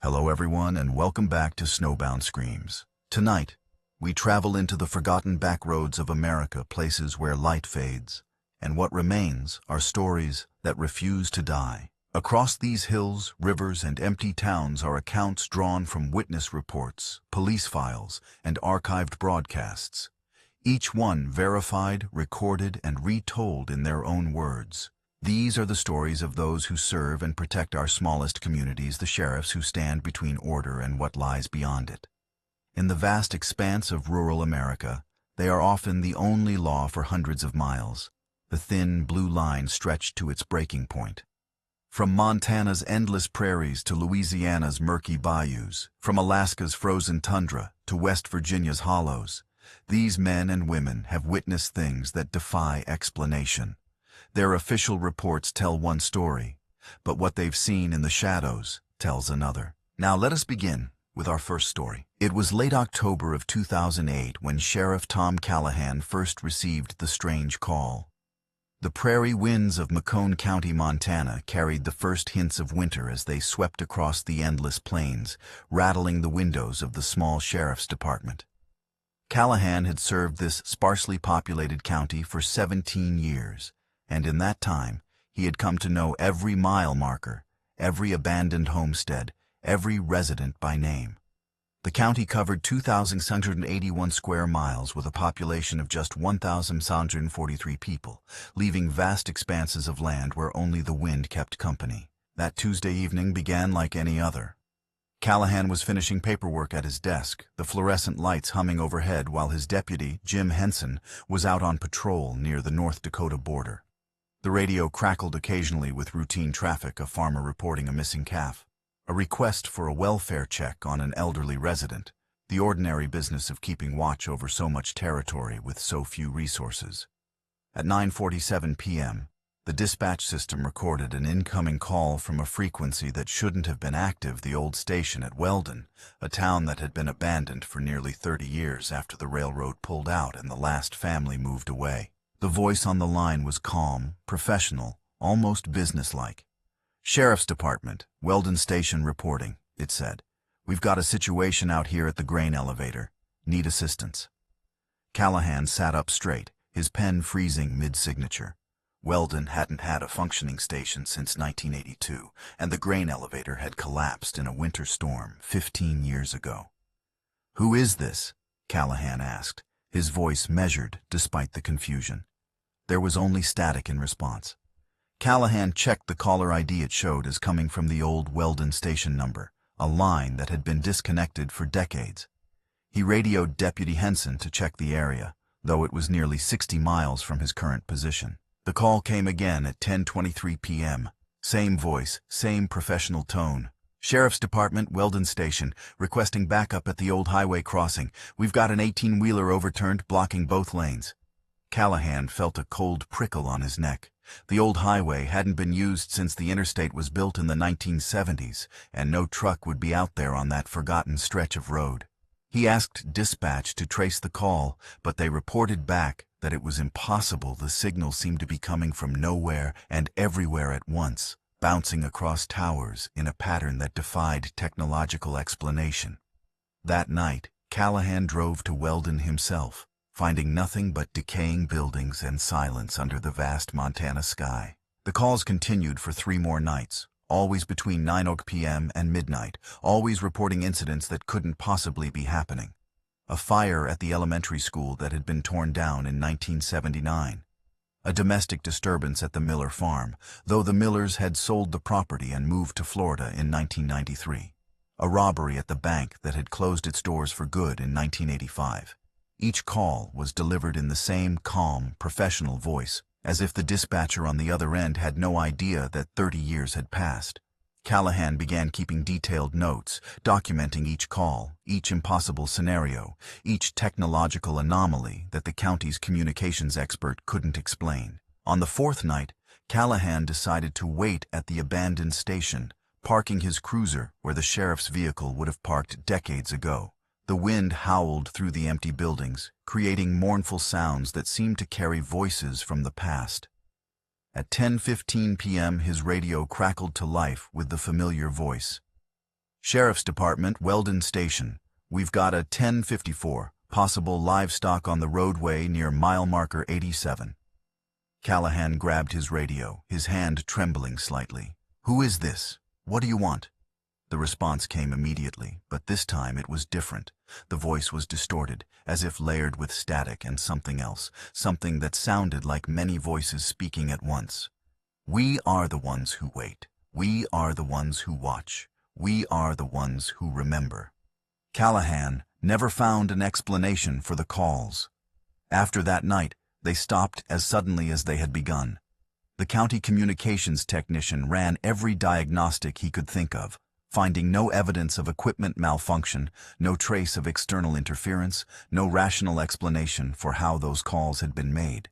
Hello everyone and welcome back to Snowbound Screams. Tonight, we travel into the forgotten back roads of America, places where light fades, and what remains are stories that refuse to die. Across these hills, rivers, and empty towns are accounts drawn from witness reports, police files, and archived broadcasts. Each one verified, recorded, and retold in their own words. These are the stories of those who serve and protect our smallest communities, the sheriffs who stand between order and what lies beyond it. In the vast expanse of rural America, they are often the only law for hundreds of miles, the thin blue line stretched to its breaking point. From Montana's endless prairies to Louisiana's murky bayous, from Alaska's frozen tundra to West Virginia's hollows, these men and women have witnessed things that defy explanation. Their official reports tell one story, but what they've seen in the shadows tells another. Now let us begin with our first story. It was late October of 2008 when Sheriff Tom Callahan first received the strange call. The prairie winds of Macomb County, Montana carried the first hints of winter as they swept across the endless plains, rattling the windows of the small sheriff's department. Callahan had served this sparsely populated county for 17 years. And in that time, he had come to know every mile marker, every abandoned homestead, every resident by name. The county covered 2,681 square miles with a population of just 1,643 people, leaving vast expanses of land where only the wind kept company. That Tuesday evening began like any other. Callahan was finishing paperwork at his desk, the fluorescent lights humming overhead while his deputy, Jim Henson, was out on patrol near the North Dakota border. The radio crackled occasionally with routine traffic, a farmer reporting a missing calf, a request for a welfare check on an elderly resident, the ordinary business of keeping watch over so much territory with so few resources. At 9:47 p.m., the dispatch system recorded an incoming call from a frequency that shouldn't have been active, the old station at Weldon, a town that had been abandoned for nearly 30 years after the railroad pulled out and the last family moved away. The voice on the line was calm, professional, almost businesslike. "Sheriff's Department, Weldon Station reporting," it said. "We've got a situation out here at the grain elevator. Need assistance." Callahan sat up straight, his pen freezing mid-signature. Weldon hadn't had a functioning station since 1982, and the grain elevator had collapsed in a winter storm 15 years ago. "Who is this?" Callahan asked, his voice measured despite the confusion. There was only static in response. Callahan checked the caller ID it showed as coming from the old Weldon station number, a line that had been disconnected for decades. He radioed Deputy Henson to check the area, though it was nearly 60 miles from his current position. The call came again at 10:23 p.m. Same voice, same professional tone. "Sheriff's Department, Weldon Station, requesting backup at the old highway crossing. We've got an 18-wheeler overturned, blocking both lanes." Callahan felt a cold prickle on his neck. The old highway hadn't been used since the interstate was built in the 1970s, and no truck would be out there on that forgotten stretch of road. He asked dispatch to trace the call, but they reported back that it was impossible. The signal seemed to be coming from nowhere and everywhere at once, bouncing across towers in a pattern that defied technological explanation. That night, Callahan drove to Weldon himself, finding nothing but decaying buildings and silence under the vast Montana sky. The calls continued for 3 more nights, always between 9 p.m. and midnight, always reporting incidents that couldn't possibly be happening. A fire at the elementary school that had been torn down in 1979. A domestic disturbance at the Miller farm, though the Millers had sold the property and moved to Florida in 1993. A robbery at the bank that had closed its doors for good in 1985. Each call was delivered in the same calm, professional voice, as if the dispatcher on the other end had no idea that 30 years had passed. Callahan began keeping detailed notes, documenting each call, each impossible scenario, each technological anomaly that the county's communications expert couldn't explain. On the 4th night, Callahan decided to wait at the abandoned station, parking his cruiser where the sheriff's vehicle would have parked decades ago. The wind howled through the empty buildings, creating mournful sounds that seemed to carry voices from the past. At 10:15 p.m., his radio crackled to life with the familiar voice. Sheriff's Department, Weldon Station. We've got a 1054, possible livestock on the roadway near mile marker 87. Callahan grabbed his radio, his hand trembling slightly. Who is this? What do you want? The response came immediately, but this time it was different. The voice was distorted, as if layered with static and something else, something that sounded like many voices speaking at once. We are the ones who wait. We are the ones who watch. We are the ones who remember. Callahan never found an explanation for the calls. After that night, they stopped as suddenly as they had begun. The county communications technician ran every diagnostic he could think of, finding no evidence of equipment malfunction, no trace of external interference, no rational explanation for how those calls had been made.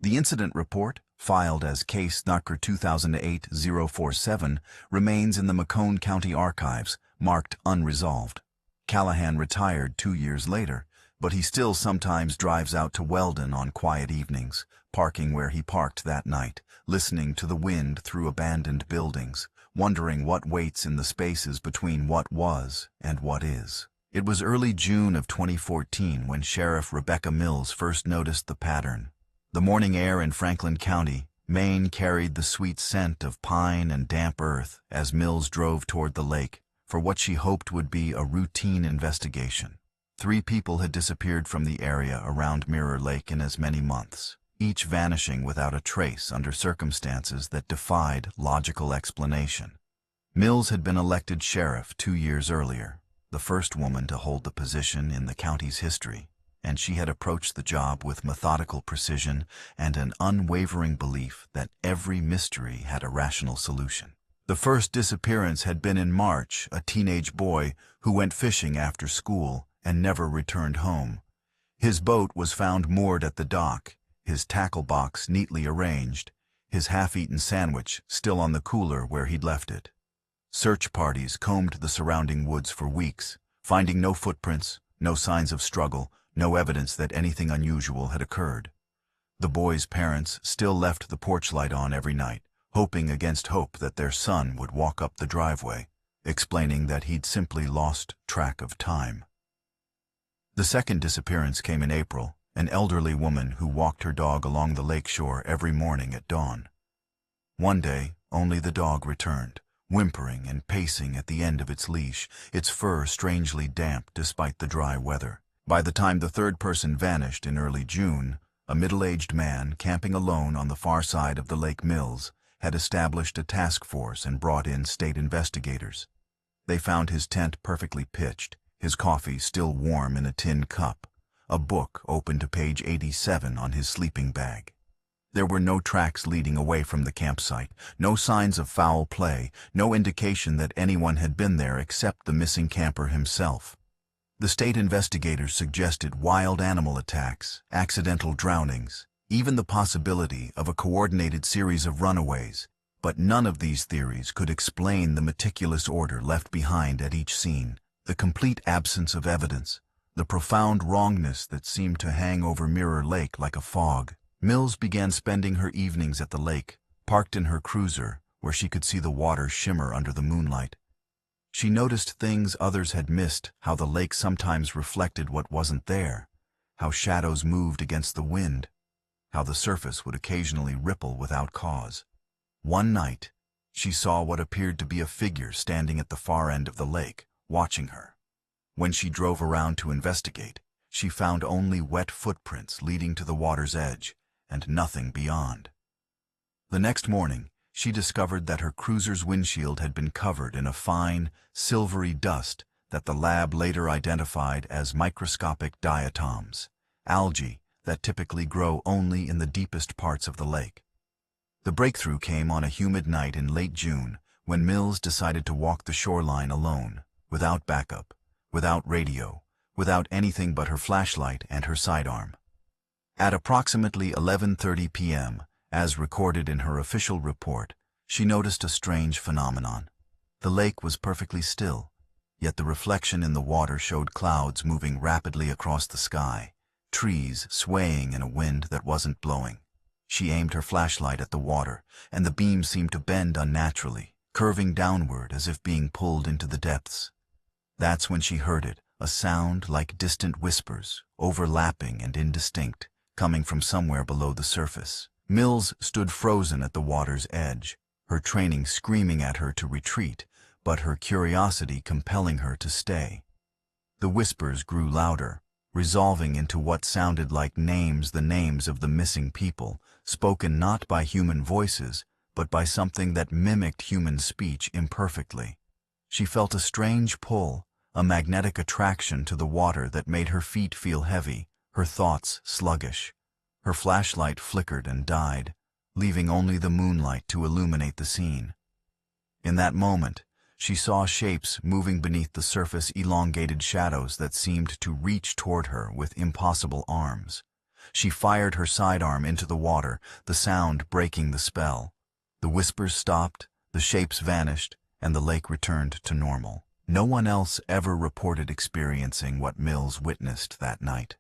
The incident report, filed as Case Number 2008-047, remains in the Macomb County Archives, marked unresolved. Callahan retired 2 years later, but he still sometimes drives out to Weldon on quiet evenings, parking where he parked that night, listening to the wind through abandoned buildings, wondering what waits in the spaces between what was and what is. It was early June of 2014 when Sheriff Rebecca Mills first noticed the pattern. The morning air in Franklin County, Maine carried the sweet scent of pine and damp earth as Mills drove toward the lake for what she hoped would be a routine investigation. 3 people had disappeared from the area around Mirror Lake in as many months, each vanishing without a trace under circumstances that defied logical explanation. Mills had been elected sheriff 2 years earlier, the first woman to hold the position in the county's history, and she had approached the job with methodical precision and an unwavering belief that every mystery had a rational solution. The first disappearance had been in March, a teenage boy who went fishing after school and never returned home. His boat was found moored at the dock, his tackle box neatly arranged, his half-eaten sandwich still on the cooler where he'd left it. Search parties combed the surrounding woods for weeks, finding no footprints, no signs of struggle, no evidence that anything unusual had occurred. The boy's parents still left the porch light on every night, hoping against hope that their son would walk up the driveway, explaining that he'd simply lost track of time. The second disappearance came in April, an elderly woman who walked her dog along the lake shore every morning at dawn. One day, only the dog returned, whimpering and pacing at the end of its leash, its fur strangely damp despite the dry weather. By the time the third person vanished in early June, a middle-aged man camping alone on the far side of the Lake Mills had established a task force and brought in state investigators. They found his tent perfectly pitched, his coffee still warm in a tin cup, a book open to page 87 on his sleeping bag. There were no tracks leading away from the campsite, no signs of foul play, no indication that anyone had been there except the missing camper himself. The state investigators suggested wild animal attacks, accidental drownings, even the possibility of a coordinated series of runaways, but none of these theories could explain the meticulous order left behind at each scene, the complete absence of evidence, the profound wrongness that seemed to hang over Mirror Lake like a fog. Mills began spending her evenings at the lake, parked in her cruiser, where she could see the water shimmer under the moonlight. She noticed things others had missed, how the lake sometimes reflected what wasn't there, how shadows moved against the wind, how the surface would occasionally ripple without cause. One night, she saw what appeared to be a figure standing at the far end of the lake, watching her. When she drove around to investigate, she found only wet footprints leading to the water's edge, and nothing beyond. The next morning, she discovered that her cruiser's windshield had been covered in a fine, silvery dust that the lab later identified as microscopic diatoms, algae that typically grow only in the deepest parts of the lake. The breakthrough came on a humid night in late June when Mills decided to walk the shoreline alone, without backup, without radio, without anything but her flashlight and her sidearm. At approximately 11:30 p.m., as recorded in her official report, she noticed a strange phenomenon. The lake was perfectly still, yet the reflection in the water showed clouds moving rapidly across the sky, trees swaying in a wind that wasn't blowing. She aimed her flashlight at the water, and the beam seemed to bend unnaturally, curving downward as if being pulled into the depths. That's when she heard it, a sound like distant whispers, overlapping and indistinct, coming from somewhere below the surface. Mills stood frozen at the water's edge, her training screaming at her to retreat, but her curiosity compelling her to stay. The whispers grew louder, resolving into what sounded like the names of the missing people, spoken not by human voices, but by something that mimicked human speech imperfectly. She felt a strange pull, a magnetic attraction to the water that made her feet feel heavy, her thoughts sluggish. Her flashlight flickered and died, leaving only the moonlight to illuminate the scene. In that moment, she saw shapes moving beneath the surface, elongated shadows that seemed to reach toward her with impossible arms. She fired her sidearm into the water, the sound breaking the spell. The whispers stopped, the shapes vanished, and the lake returned to normal. No one else ever reported experiencing what Mills witnessed that night.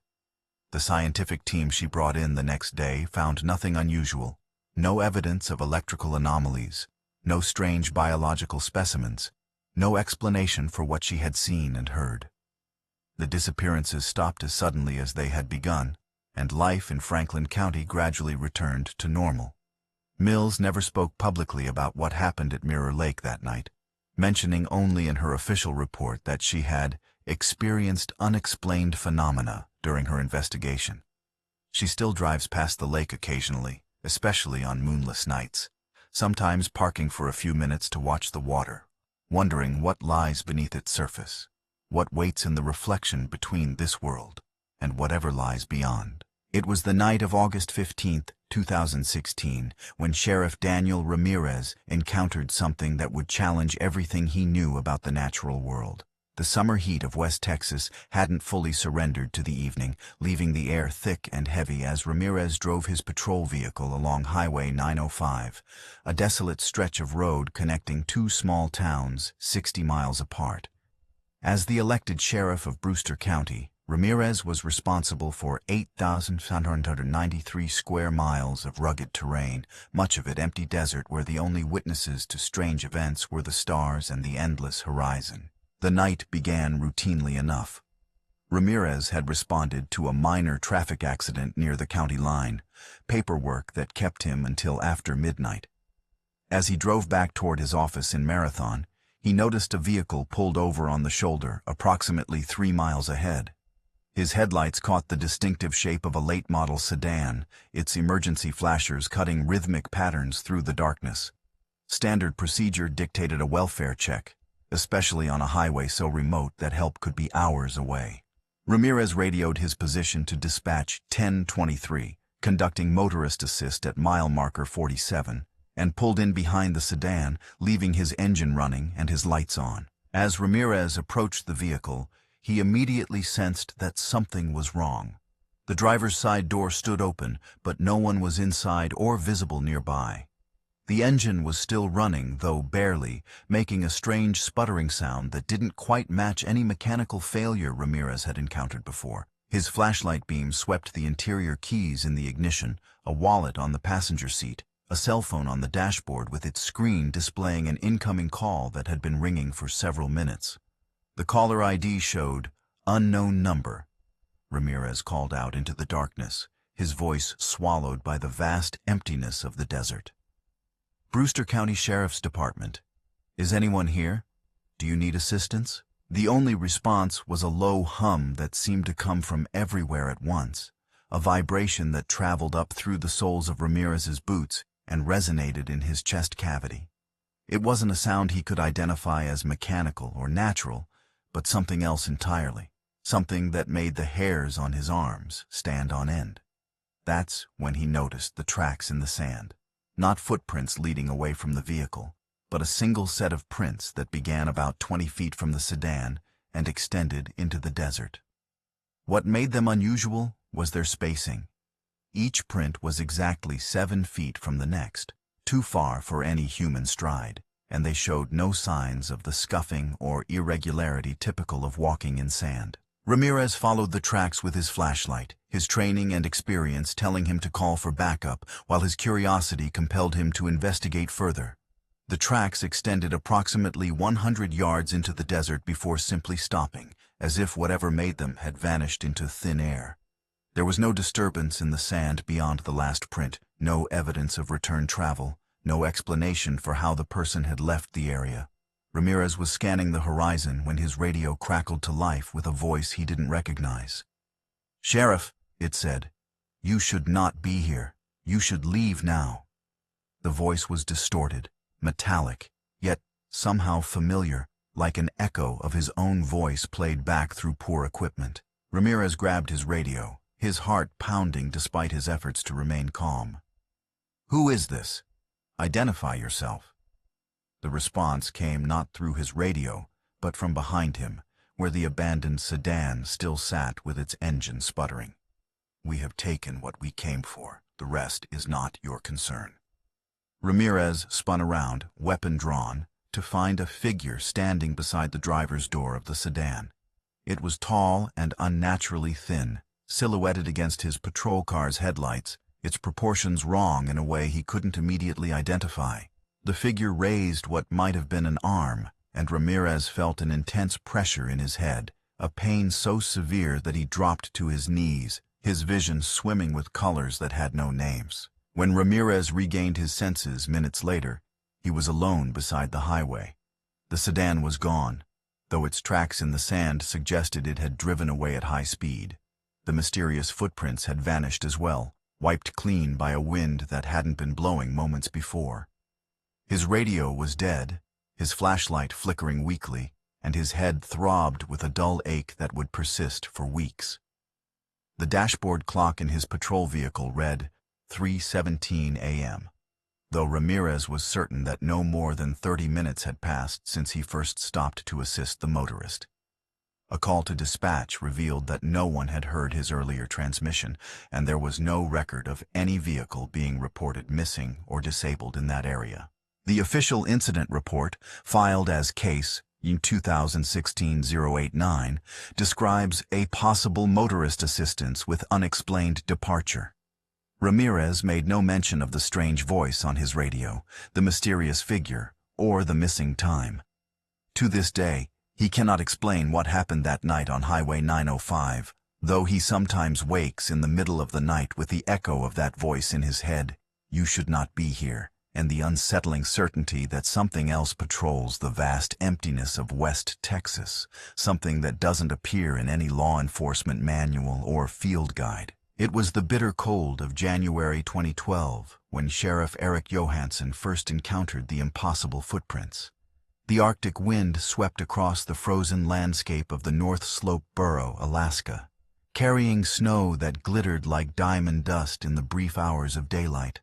The scientific team she brought in the next day found nothing unusual, no evidence of electrical anomalies, no strange biological specimens, no explanation for what she had seen and heard. The disappearances stopped as suddenly as they had begun, and life in Franklin County gradually returned to normal. Mills never spoke publicly about what happened at Mirror Lake that night, mentioning only in her official report that she had experienced unexplained phenomena during her investigation. She still drives past the lake occasionally, especially on moonless nights, sometimes parking for a few minutes to watch the water, wondering what lies beneath its surface, what waits in the reflection between this world and whatever lies beyond. It was the night of August 15, 2016, when Sheriff Daniel Ramirez encountered something that would challenge everything he knew about the natural world. The summer heat of West Texas hadn't fully surrendered to the evening, leaving the air thick and heavy as Ramirez drove his patrol vehicle along Highway 905, a desolate stretch of road connecting two small towns 60 miles apart. As the elected sheriff of Brewster County, Ramirez was responsible for 8,793 square miles of rugged terrain, much of it empty desert where the only witnesses to strange events were the stars and the endless horizon. The night began routinely enough. Ramirez had responded to a minor traffic accident near the county line, paperwork that kept him until after midnight. As he drove back toward his office in Marathon, he noticed a vehicle pulled over on the shoulder approximately 3 miles ahead. His headlights caught the distinctive shape of a late-model sedan, its emergency flashers cutting rhythmic patterns through the darkness. Standard procedure dictated a welfare check, especially on a highway so remote that help could be hours away. Ramirez radioed his position to dispatch 1023, conducting motorist assist at mile marker 47, and pulled in behind the sedan, leaving his engine running and his lights on. As Ramirez approached the vehicle, he immediately sensed that something was wrong. The driver's side door stood open, but no one was inside or visible nearby. The engine was still running, though barely, making a strange sputtering sound that didn't quite match any mechanical failure Ramirez had encountered before. His flashlight beam swept the interior keys in the ignition, a wallet on the passenger seat, a cell phone on the dashboard with its screen displaying an incoming call that had been ringing for several minutes. The caller ID showed unknown number. Ramirez called out into the darkness, his voice swallowed by the vast emptiness of the desert. Brewster County Sheriff's Department. Is anyone here? Do you need assistance? The only response was a low hum that seemed to come from everywhere at once, a vibration that traveled up through the soles of Ramirez's boots and resonated in his chest cavity. It wasn't a sound he could identify as mechanical or natural, but something else entirely, something that made the hairs on his arms stand on end. That's when he noticed the tracks in the sand. Not footprints leading away from the vehicle, but a single set of prints that began about 20 feet from the sedan and extended into the desert. What made them unusual was their spacing. Each print was exactly 7 feet from the next, too far for any human stride, and they showed no signs of the scuffing or irregularity typical of walking in sand. Ramirez followed the tracks with his flashlight, his training and experience telling him to call for backup, while his curiosity compelled him to investigate further. The tracks extended approximately 100 yards into the desert before simply stopping, as if whatever made them had vanished into thin air. There was no disturbance in the sand beyond the last print, no evidence of return travel, no explanation for how the person had left the area. Ramirez was scanning the horizon when his radio crackled to life with a voice he didn't recognize. "Sheriff," it said, "you should not be here. You should leave now." The voice was distorted, metallic, yet somehow familiar, like an echo of his own voice played back through poor equipment. Ramirez grabbed his radio, his heart pounding despite his efforts to remain calm. "Who is this? Identify yourself." The response came not through his radio, but from behind him, where the abandoned sedan still sat with its engine sputtering. "We have taken what we came for. The rest is not your concern." Ramirez spun around, weapon drawn, to find a figure standing beside the driver's door of the sedan. It was tall and unnaturally thin, silhouetted against his patrol car's headlights, its proportions wrong in a way he couldn't immediately identify. The figure raised what might have been an arm, and Ramirez felt an intense pressure in his head, a pain so severe that he dropped to his knees, his vision swimming with colors that had no names. When Ramirez regained his senses minutes later, he was alone beside the highway. The sedan was gone, though its tracks in the sand suggested it had driven away at high speed. The mysterious footprints had vanished as well, wiped clean by a wind that hadn't been blowing moments before. His radio was dead, his flashlight flickering weakly, and his head throbbed with a dull ache that would persist for weeks. The dashboard clock in his patrol vehicle read 3:17 a.m., though Ramirez was certain that no more than 30 minutes had passed since he first stopped to assist the motorist. A call to dispatch revealed that no one had heard his earlier transmission, and there was no record of any vehicle being reported missing or disabled in that area. The official incident report, filed as Case 2016-089, describes a possible motorist assistance with unexplained departure. Ramirez made no mention of the strange voice on his radio, the mysterious figure, or the missing time. To this day, he cannot explain what happened that night on Highway 905, though he sometimes wakes in the middle of the night with the echo of that voice in his head, "You should not be here," and the unsettling certainty that something else patrols the vast emptiness of West Texas, something that doesn't appear in any law enforcement manual or field guide. It was the bitter cold of January 2012 when Sheriff Eric Johansson first encountered the impossible footprints. The Arctic wind swept across the frozen landscape of the North Slope Borough, Alaska, carrying snow that glittered like diamond dust in the brief hours of daylight.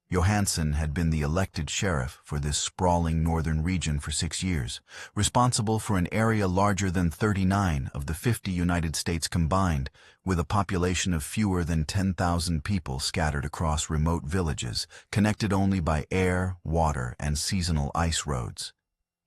Johansson had been the elected sheriff for this sprawling northern region for 6 years, responsible for an area larger than 39 of the 50 United States combined, with a population of fewer than 10,000 people scattered across remote villages, connected only by air, water, and seasonal ice roads.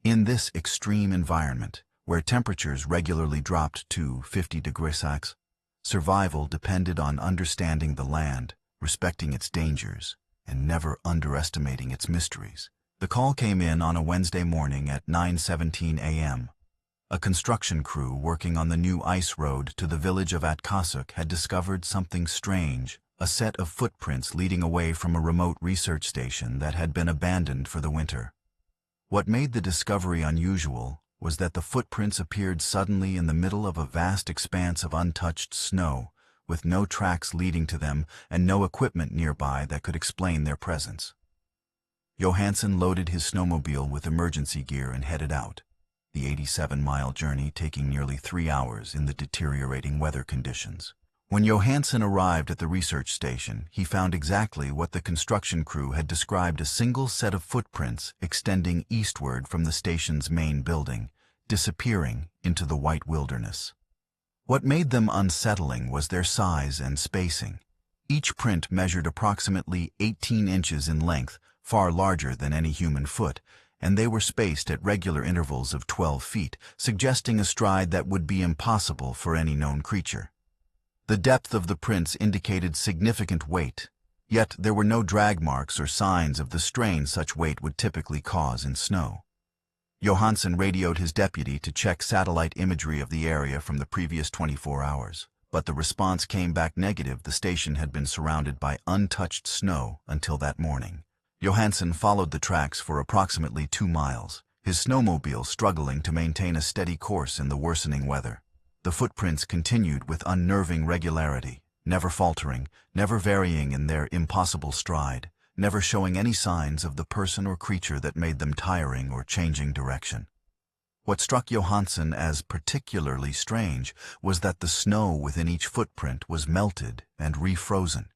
In this extreme environment, where temperatures regularly dropped to 50 degrees Celsius, survival depended on understanding the land, respecting its dangers, and never underestimating its mysteries. The call came in on a Wednesday morning at 9:17 a.m. A construction crew working on the new ice road to the village of Atkasuk had discovered something strange, a set of footprints leading away from a remote research station that had been abandoned for the winter. What made the discovery unusual was that the footprints appeared suddenly in the middle of a vast expanse of untouched snow, with no tracks leading to them and no equipment nearby that could explain their presence. Johansson loaded his snowmobile with emergency gear and headed out, the 87-mile journey taking nearly 3 hours in the deteriorating weather conditions. When Johansson arrived at the research station, he found exactly what the construction crew had described: a single set of footprints extending eastward from the station's main building, disappearing into the white wilderness. What made them unsettling was their size and spacing. Each print measured approximately 18 inches in length, far larger than any human foot, and they were spaced at regular intervals of 12 feet, suggesting a stride that would be impossible for any known creature. The depth of the prints indicated significant weight. Yet there were no drag marks or signs of the strain such weight would typically cause in snow. Johansen radioed his deputy to check satellite imagery of the area from the previous 24 hours. But the response came back negative. The station had been surrounded by untouched snow until that morning. Johansen followed the tracks for approximately 2 miles, his snowmobile struggling to maintain a steady course in the worsening weather. The footprints continued with unnerving regularity, never faltering, never varying in their impossible stride, never showing any signs of the person or creature that made them tiring or changing direction. What struck Johansen as particularly strange was that the snow within each footprint was melted and refrozen,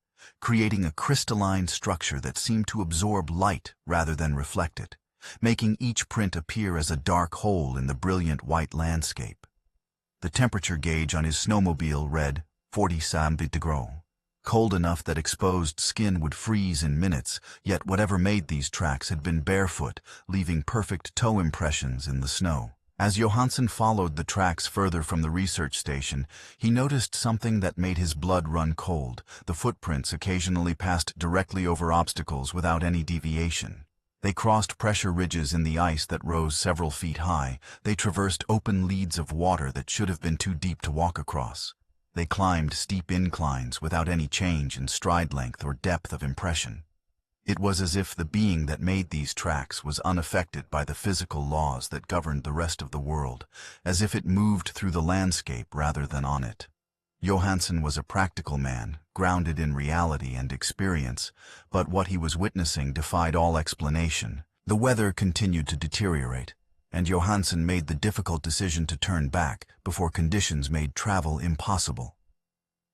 creating a crystalline structure that seemed to absorb light rather than reflect it, making each print appear as a dark hole in the brilliant white landscape. The temperature gauge on his snowmobile read 47 degrees, cold enough that exposed skin would freeze in minutes, yet whatever made these tracks had been barefoot, leaving perfect toe impressions in the snow. As Johansen followed the tracks further from the research station, he noticed something that made his blood run cold. The footprints occasionally passed directly over obstacles without any deviation. They crossed pressure ridges in the ice that rose several feet high. They traversed open leads of water that should have been too deep to walk across. They climbed steep inclines without any change in stride length or depth of impression. It was as if the being that made these tracks was unaffected by the physical laws that governed the rest of the world, as if it moved through the landscape rather than on it. Johansen was a practical man, grounded in reality and experience, but what he was witnessing defied all explanation. The weather continued to deteriorate, and Johansen made the difficult decision to turn back before conditions made travel impossible.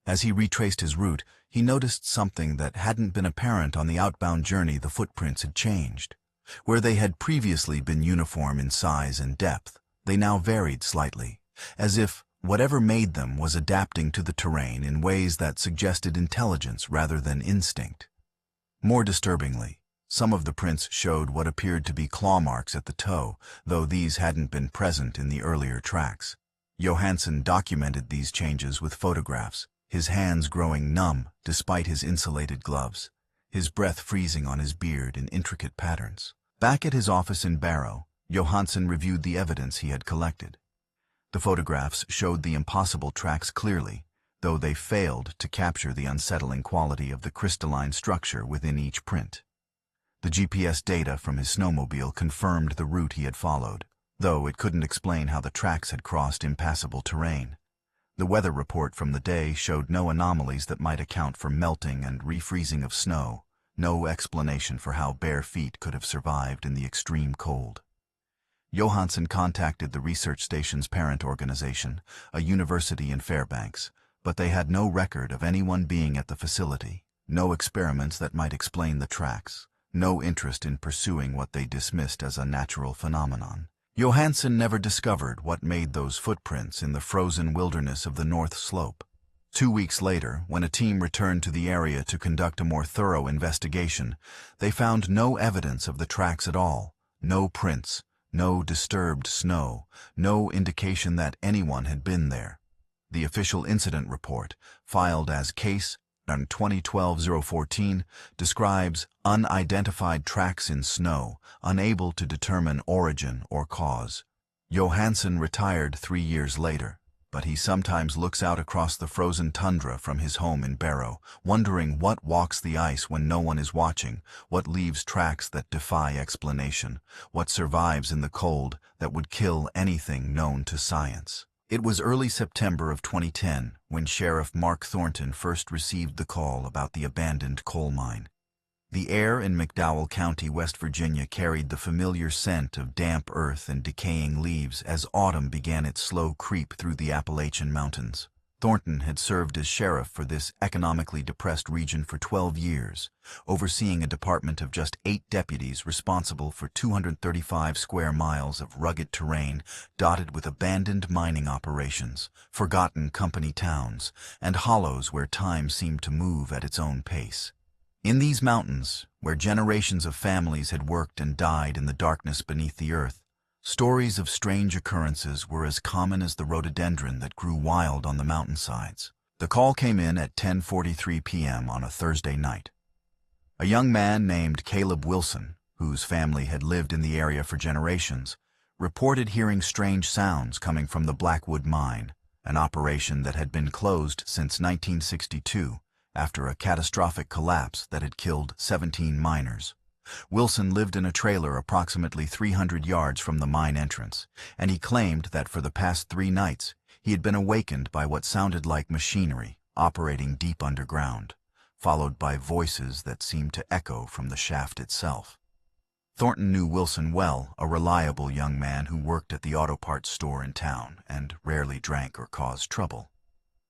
As he retraced his route, he noticed something that hadn't been apparent on the outbound journey. The footprints had changed. Where they had previously been uniform in size and depth, they now varied slightly, as if whatever made them was adapting to the terrain in ways that suggested intelligence rather than instinct. More disturbingly, some of the prints showed what appeared to be claw marks at the toe, though these hadn't been present in the earlier tracks. Johansen documented these changes with photographs, his hands growing numb despite his insulated gloves, his breath freezing on his beard in intricate patterns. Back at his office in Barrow, Johansen reviewed the evidence he had collected. The photographs showed the impossible tracks clearly, though they failed to capture the unsettling quality of the crystalline structure within each print. The GPS data from his snowmobile confirmed the route he had followed, though it couldn't explain how the tracks had crossed impassable terrain. The weather report from the day showed no anomalies that might account for melting and refreezing of snow, no explanation for how bare feet could have survived in the extreme cold. Johansen contacted the research station's parent organization, a university in Fairbanks, but they had no record of anyone being at the facility, no experiments that might explain the tracks, no interest in pursuing what they dismissed as a natural phenomenon. Johansen never discovered what made those footprints in the frozen wilderness of the North Slope. 2 weeks later, when a team returned to the area to conduct a more thorough investigation, they found no evidence of the tracks at all, no prints, no disturbed snow, no indication that anyone had been there. The official incident report, filed as Case on 2012-014, describes unidentified tracks in snow, unable to determine origin or cause. Johansen retired 3 years later, but he sometimes looks out across the frozen tundra from his home in Barrow, wondering what walks the ice when no one is watching, what leaves tracks that defy explanation, what survives in the cold that would kill anything known to science. It was early September of 2010 when Sheriff Mark Thornton first received the call about the abandoned coal mine. The air in McDowell County, West Virginia carried the familiar scent of damp earth and decaying leaves as autumn began its slow creep through the Appalachian Mountains. Thornton had served as sheriff for this economically depressed region for 12 years, overseeing a department of just 8 deputies responsible for 235 square miles of rugged terrain dotted with abandoned mining operations, forgotten company towns, and hollows where time seemed to move at its own pace. In these mountains, where generations of families had worked and died in the darkness beneath the earth, stories of strange occurrences were as common as the rhododendron that grew wild on the mountainsides. The call came in at 10:43 p.m. on a Thursday night. A young man named Caleb Wilson, whose family had lived in the area for generations, reported hearing strange sounds coming from the Blackwood mine, an operation that had been closed since 1962 after a catastrophic collapse that had killed 17 miners. Wilson lived in a trailer approximately 300 yards from the mine entrance, and he claimed that for the past 3 nights he had been awakened by what sounded like machinery operating deep underground, followed by voices that seemed to echo from the shaft itself. Thornton knew Wilson well, a reliable young man who worked at the auto parts store in town and rarely drank or caused trouble.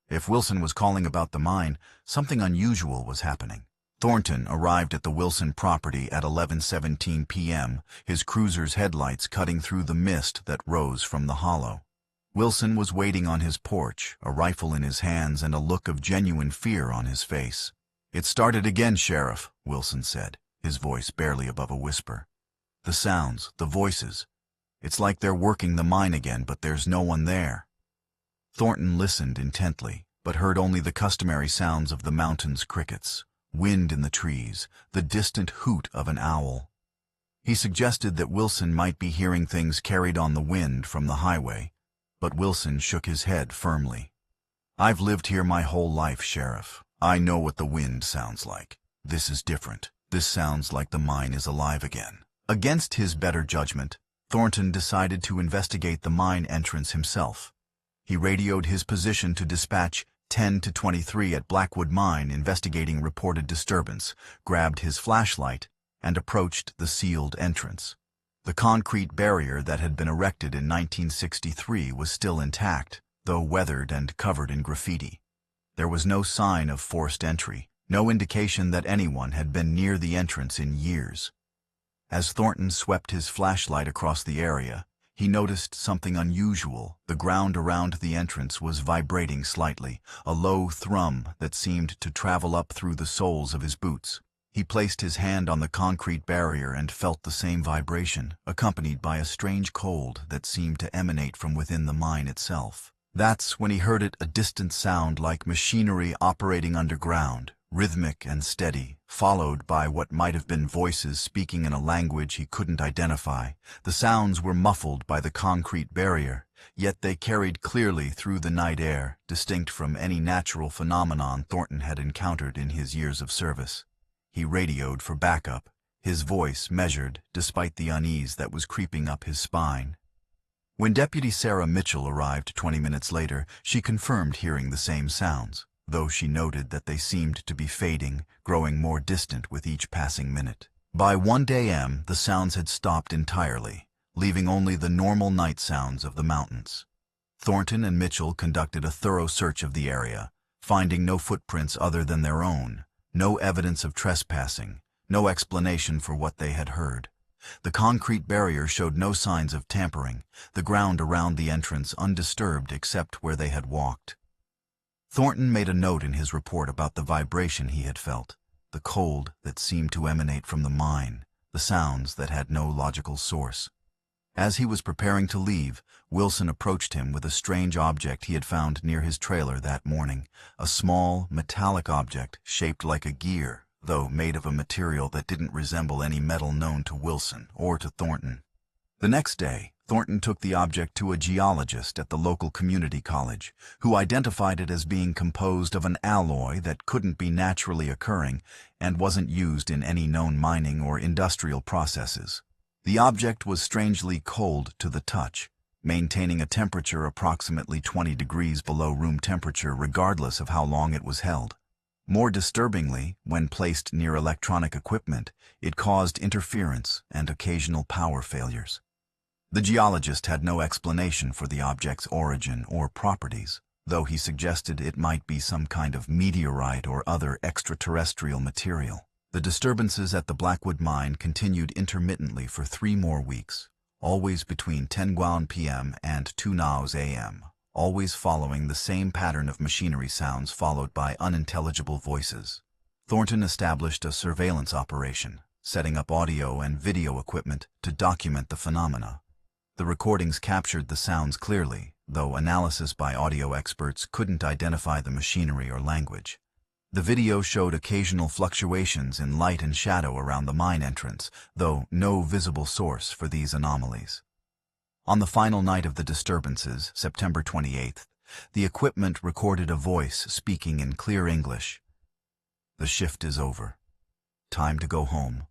If Wilson was calling about the mine, something unusual was happening. Thornton arrived at the Wilson property at 11:17 p.m., his cruiser's headlights cutting through the mist that rose from the hollow. Wilson was waiting on his porch, a rifle in his hands and a look of genuine fear on his face. "It started again, Sheriff," Wilson said, his voice barely above a whisper. "The sounds, the voices. It's like they're working the mine again, but there's no one there." Thornton listened intently, but heard only the customary sounds of the mountain's crickets, wind in the trees, the distant hoot of an owl. He suggested that Wilson might be hearing things carried on the wind from the highway, but Wilson shook his head firmly. "I've lived here my whole life, Sheriff. I know what the wind sounds like. This is different. This sounds like the mine is alive again." Against his better judgment, Thornton decided to investigate the mine entrance himself. He radioed his position to dispatch 10 to 23 at Blackwood Mine investigating reported disturbance, grabbed his flashlight, and approached the sealed entrance. The concrete barrier that had been erected in 1963 was still intact, though weathered and covered in graffiti. There was no sign of forced entry, no indication that anyone had been near the entrance in years. As Thornton swept his flashlight across the area, he noticed something unusual. The ground around the entrance was vibrating slightly, a low thrum that seemed to travel up through the soles of his boots. He placed his hand on the concrete barrier and felt the same vibration, accompanied by a strange cold that seemed to emanate from within the mine itself. That's when he heard it, a distant sound like machinery operating underground, rhythmic and steady, followed by what might have been voices speaking in a language he couldn't identify. The sounds were muffled by the concrete barrier, yet they carried clearly through the night air, distinct from any natural phenomenon Thornton had encountered in his years of service. He radioed for backup, his voice measured despite the unease that was creeping up his spine. When Deputy Sarah Mitchell arrived 20 minutes later, she confirmed hearing the same sounds, though she noted that they seemed to be fading, growing more distant with each passing minute. By 1 a.m., the sounds had stopped entirely, leaving only the normal night sounds of the mountains. Thornton and Mitchell conducted a thorough search of the area, finding no footprints other than their own, no evidence of trespassing, no explanation for what they had heard. The concrete barrier showed no signs of tampering, the ground around the entrance undisturbed except where they had walked. Thornton made a note in his report about the vibration he had felt, the cold that seemed to emanate from the mine, the sounds that had no logical source. As he was preparing to leave, Wilson approached him with a strange object he had found near his trailer that morning, a small, metallic object shaped like a gear, though made of a material that didn't resemble any metal known to Wilson or to Thornton. The next day, Thornton took the object to a geologist at the local community college, who identified it as being composed of an alloy that couldn't be naturally occurring and wasn't used in any known mining or industrial processes. The object was strangely cold to the touch, maintaining a temperature approximately 20 degrees below room temperature regardless of how long it was held. More disturbingly, when placed near electronic equipment, it caused interference and occasional power failures. The geologist had no explanation for the object's origin or properties, though he suggested it might be some kind of meteorite or other extraterrestrial material. The disturbances at the Blackwood mine continued intermittently for 3 more weeks, always between 10 p.m. and 2 a.m., always following the same pattern of machinery sounds followed by unintelligible voices. Thornton established a surveillance operation, setting up audio and video equipment to document the phenomena. The recordings captured the sounds clearly, though analysis by audio experts couldn't identify the machinery or language. The video showed occasional fluctuations in light and shadow around the mine entrance, though no visible source for these anomalies. On the final night of the disturbances, September 28th, the equipment recorded a voice speaking in clear English. "The shift is over. Time to go home."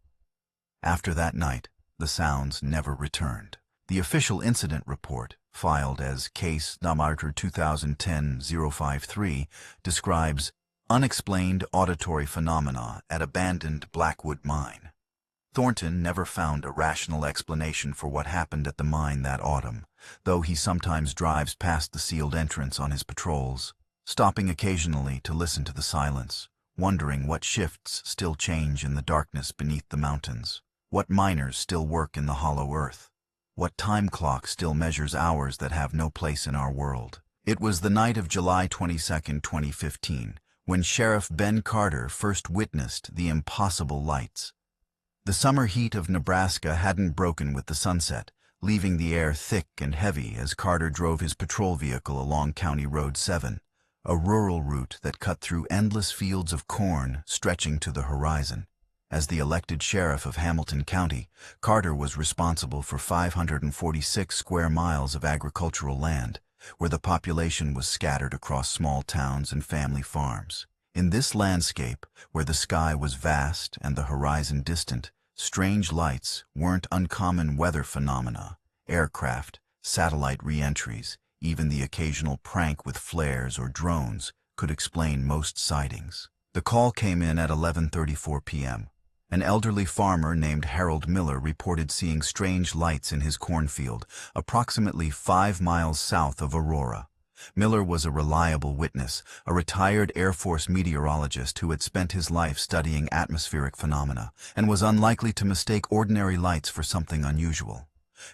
After that night, the sounds never returned. The official incident report, filed as Case Number 2010-053, describes unexplained auditory phenomena at abandoned Blackwood mine. Thornton never found a rational explanation for what happened at the mine that autumn, though he sometimes drives past the sealed entrance on his patrols, stopping occasionally to listen to the silence, wondering what shifts still change in the darkness beneath the mountains, what miners still work in the hollow earth, what time clock still measures hours that have no place in our world. It was the night of July 22, 2015, when Sheriff Ben Carter first witnessed the impossible lights. The summer heat of Nebraska hadn't broken with the sunset, leaving the air thick and heavy as Carter drove his patrol vehicle along County Road 7, a rural route that cut through endless fields of corn stretching to the horizon. As the elected sheriff of Hamilton County, Carter was responsible for 546 square miles of agricultural land, where the population was scattered across small towns and family farms. In this landscape, where the sky was vast and the horizon distant, strange lights weren't uncommon weather phenomena. Aircraft, satellite re-entries, even the occasional prank with flares or drones could explain most sightings. The call came in at 11:34 p.m. An elderly farmer named Harold Miller reported seeing strange lights in his cornfield, approximately 5 miles south of Aurora. Miller was a reliable witness, a retired Air Force meteorologist who had spent his life studying atmospheric phenomena, and was unlikely to mistake ordinary lights for something unusual.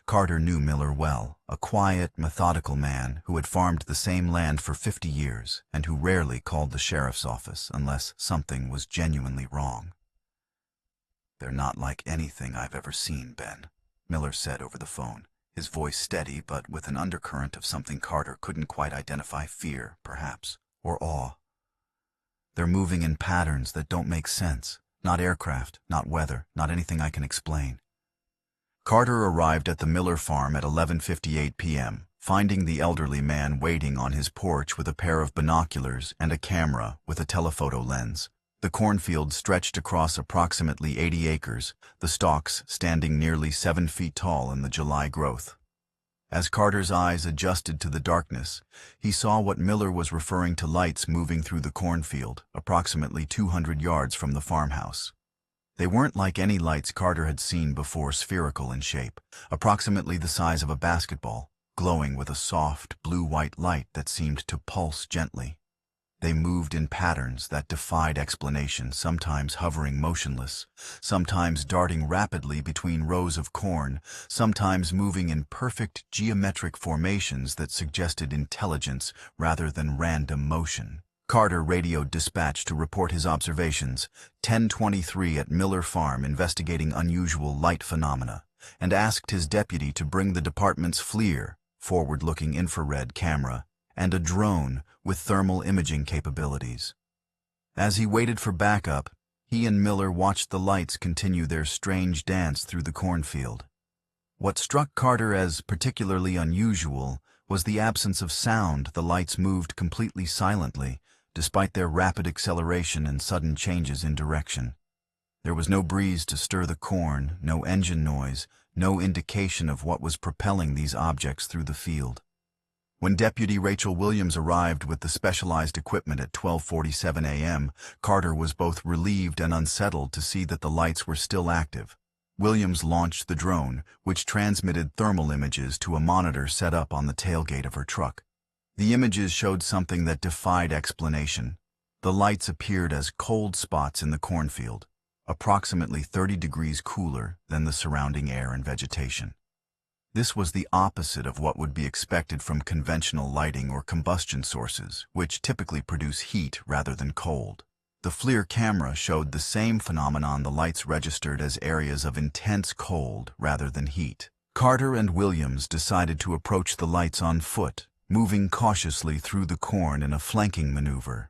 Carter knew Miller well, a quiet, methodical man who had farmed the same land for 50 years, and who rarely called the sheriff's office unless something was genuinely wrong. "They're not like anything I've ever seen, Ben," Miller said over the phone, his voice steady but with an undercurrent of something Carter couldn't quite identify: fear, perhaps, or awe. "They're moving in patterns that don't make sense. Not aircraft, not weather, not anything I can explain." Carter arrived at the Miller farm at 11:58 p.m., finding the elderly man waiting on his porch with a pair of binoculars and a camera with a telephoto lens. The cornfield stretched across approximately 80 acres, the stalks standing nearly 7 feet tall in the July growth. As Carter's eyes adjusted to the darkness, he saw what Miller was referring to: lights moving through the cornfield, approximately 200 yards from the farmhouse. They weren't like any lights Carter had seen before, spherical in shape, approximately the size of a basketball, glowing with a soft, blue-white light that seemed to pulse gently. They moved in patterns that defied explanation, sometimes hovering motionless, sometimes darting rapidly between rows of corn, sometimes moving in perfect geometric formations that suggested intelligence rather than random motion. Carter radioed dispatch to report his observations, 10:23 at Miller Farm, investigating unusual light phenomena, and asked his deputy to bring the department's FLIR, forward-looking infrared camera, and a drone with thermal imaging capabilities. As he waited for backup, he and Miller watched the lights continue their strange dance through the cornfield. What struck Carter as particularly unusual was the absence of sound. The lights moved completely silently, despite their rapid acceleration and sudden changes in direction. There was no breeze to stir the corn, no engine noise, no indication of what was propelling these objects through the field. When Deputy Rachel Williams arrived with the specialized equipment at 12:47 a.m., Carter was both relieved and unsettled to see that the lights were still active. Williams launched the drone, which transmitted thermal images to a monitor set up on the tailgate of her truck. The images showed something that defied explanation. The lights appeared as cold spots in the cornfield, approximately 30 degrees cooler than the surrounding air and vegetation. This was the opposite of what would be expected from conventional lighting or combustion sources, which typically produce heat rather than cold. The FLIR camera showed the same phenomenon. The lights registered as areas of intense cold rather than heat. Carter and Williams decided to approach the lights on foot, moving cautiously through the corn in a flanking maneuver.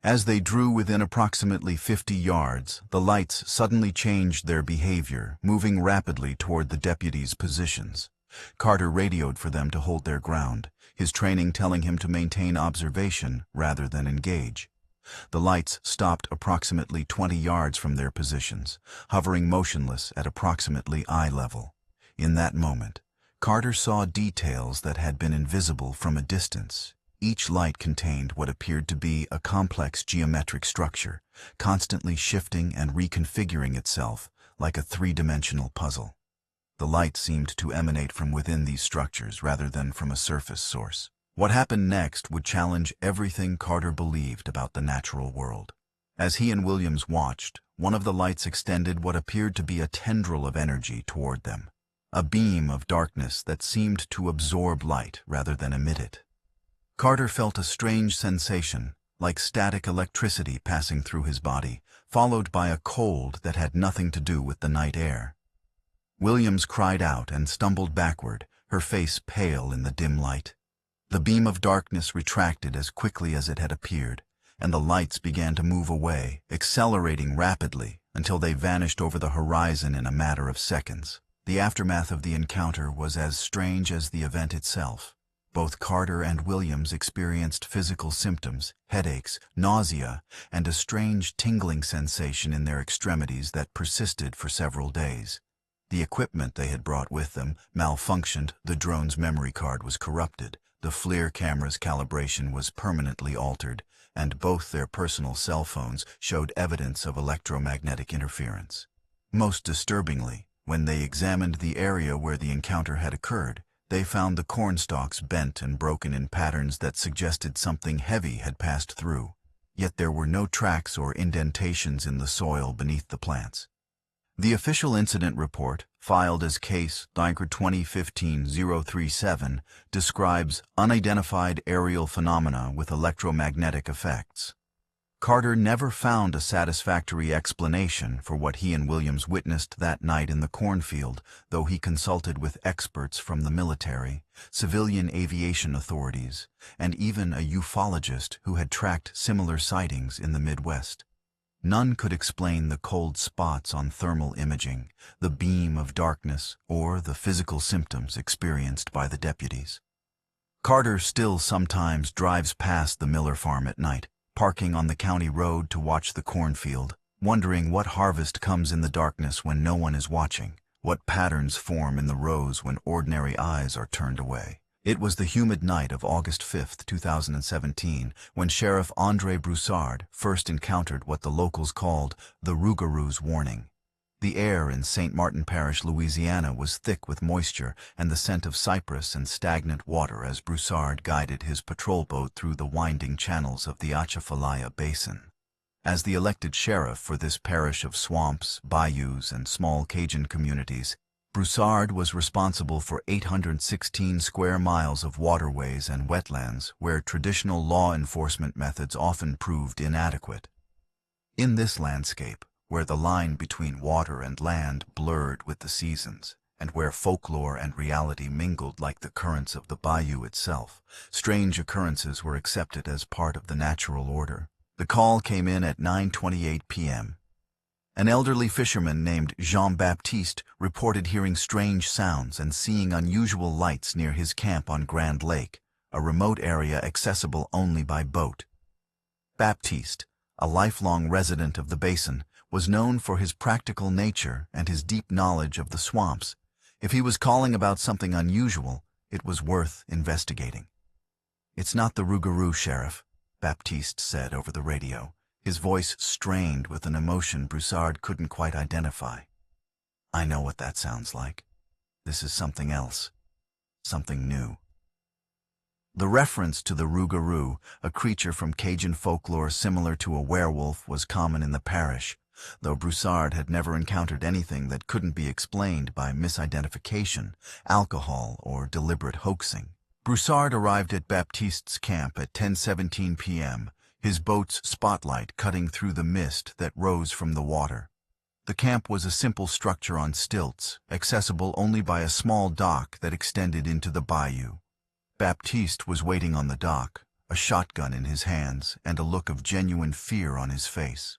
As they drew within approximately 50 yards, the lights suddenly changed their behavior, moving rapidly toward the deputies' positions. Carter radioed for them to hold their ground, his training telling him to maintain observation rather than engage. The lights stopped approximately 20 yards from their positions, hovering motionless at approximately eye level. In that moment, Carter saw details that had been invisible from a distance. Each light contained what appeared to be a complex geometric structure, constantly shifting and reconfiguring itself like a three-dimensional puzzle. The light seemed to emanate from within these structures rather than from a surface source. What happened next would challenge everything Carter believed about the natural world. As he and Williams watched, one of the lights extended what appeared to be a tendril of energy toward them, a beam of darkness that seemed to absorb light rather than emit it. Carter felt a strange sensation, like static electricity passing through his body, followed by a cold that had nothing to do with the night air. Williams cried out and stumbled backward, her face pale in the dim light. The beam of darkness retracted as quickly as it had appeared, and the lights began to move away, accelerating rapidly until they vanished over the horizon in a matter of seconds. The aftermath of the encounter was as strange as the event itself. Both Carter and Williams experienced physical symptoms, headaches, nausea, and a strange tingling sensation in their extremities that persisted for several days. The equipment they had brought with them malfunctioned, the drone's memory card was corrupted, the FLIR camera's calibration was permanently altered, and both their personal cell phones showed evidence of electromagnetic interference. Most disturbingly, when they examined the area where the encounter had occurred, they found the cornstalks bent and broken in patterns that suggested something heavy had passed through, yet there were no tracks or indentations in the soil beneath the plants. The official incident report, filed as Case 2015-037, describes unidentified aerial phenomena with electromagnetic effects. Carter never found a satisfactory explanation for what he and Williams witnessed that night in the cornfield, though he consulted with experts from the military, civilian aviation authorities, and even a ufologist who had tracked similar sightings in the Midwest. None could explain the cold spots on thermal imaging, the beam of darkness, or the physical symptoms experienced by the deputies. Carter still sometimes drives past the Miller farm at night, parking on the county road to watch the cornfield, wondering what harvest comes in the darkness when no one is watching, what patterns form in the rows when ordinary eyes are turned away. It was the humid night of August 5, 2017, when Sheriff Andre Broussard first encountered what the locals called the Rougarou's warning. The air in St. Martin Parish, Louisiana was thick with moisture and the scent of cypress and stagnant water as Broussard guided his patrol boat through the winding channels of the Atchafalaya Basin. As the elected sheriff for this parish of swamps, bayous, and small Cajun communities, Broussard was responsible for 816 square miles of waterways and wetlands where traditional law enforcement methods often proved inadequate. In this landscape, where the line between water and land blurred with the seasons, and where folklore and reality mingled like the currents of the bayou itself, strange occurrences were accepted as part of the natural order. The call came in at 9:28 p.m. An elderly fisherman named Jean-Baptiste reported hearing strange sounds and seeing unusual lights near his camp on Grand Lake, a remote area accessible only by boat. Baptiste, a lifelong resident of the basin, was known for his practical nature and his deep knowledge of the swamps. If he was calling about something unusual, it was worth investigating. "It's not the Rougarou, Sheriff," Baptiste said over the radio, his voice strained with an emotion Broussard couldn't quite identify. "I know what that sounds like. This is something else. Something new." The reference to the Rougarou, a creature from Cajun folklore similar to a werewolf, was common in the parish, though Broussard had never encountered anything that couldn't be explained by misidentification, alcohol, or deliberate hoaxing. Broussard arrived at Baptiste's camp at 10:17 p.m., his boat's spotlight cutting through the mist that rose from the water. The camp was a simple structure on stilts, accessible only by a small dock that extended into the bayou. Baptiste was waiting on the dock, a shotgun in his hands and a look of genuine fear on his face.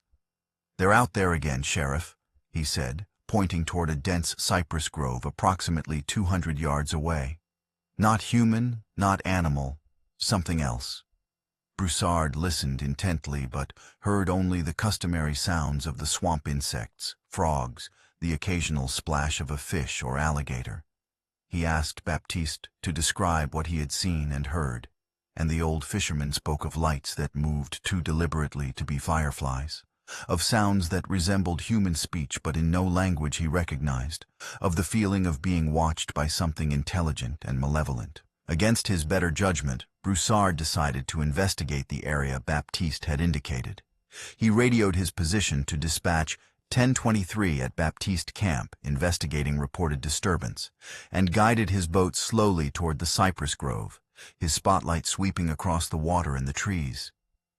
"They're out there again, Sheriff," he said, pointing toward a dense cypress grove approximately 200 yards away. "Not human, not animal, something else." Broussard listened intently but heard only the customary sounds of the swamp insects, frogs, the occasional splash of a fish or alligator. He asked Baptiste to describe what he had seen and heard, and the old fisherman spoke of lights that moved too deliberately to be fireflies, of sounds that resembled human speech but in no language he recognized, of the feeling of being watched by something intelligent and malevolent. Against his better judgment, Broussard decided to investigate the area Baptiste had indicated. He radioed his position to dispatch 1023 at Baptiste Camp, investigating reported disturbance, and guided his boat slowly toward the cypress grove, his spotlight sweeping across the water and the trees.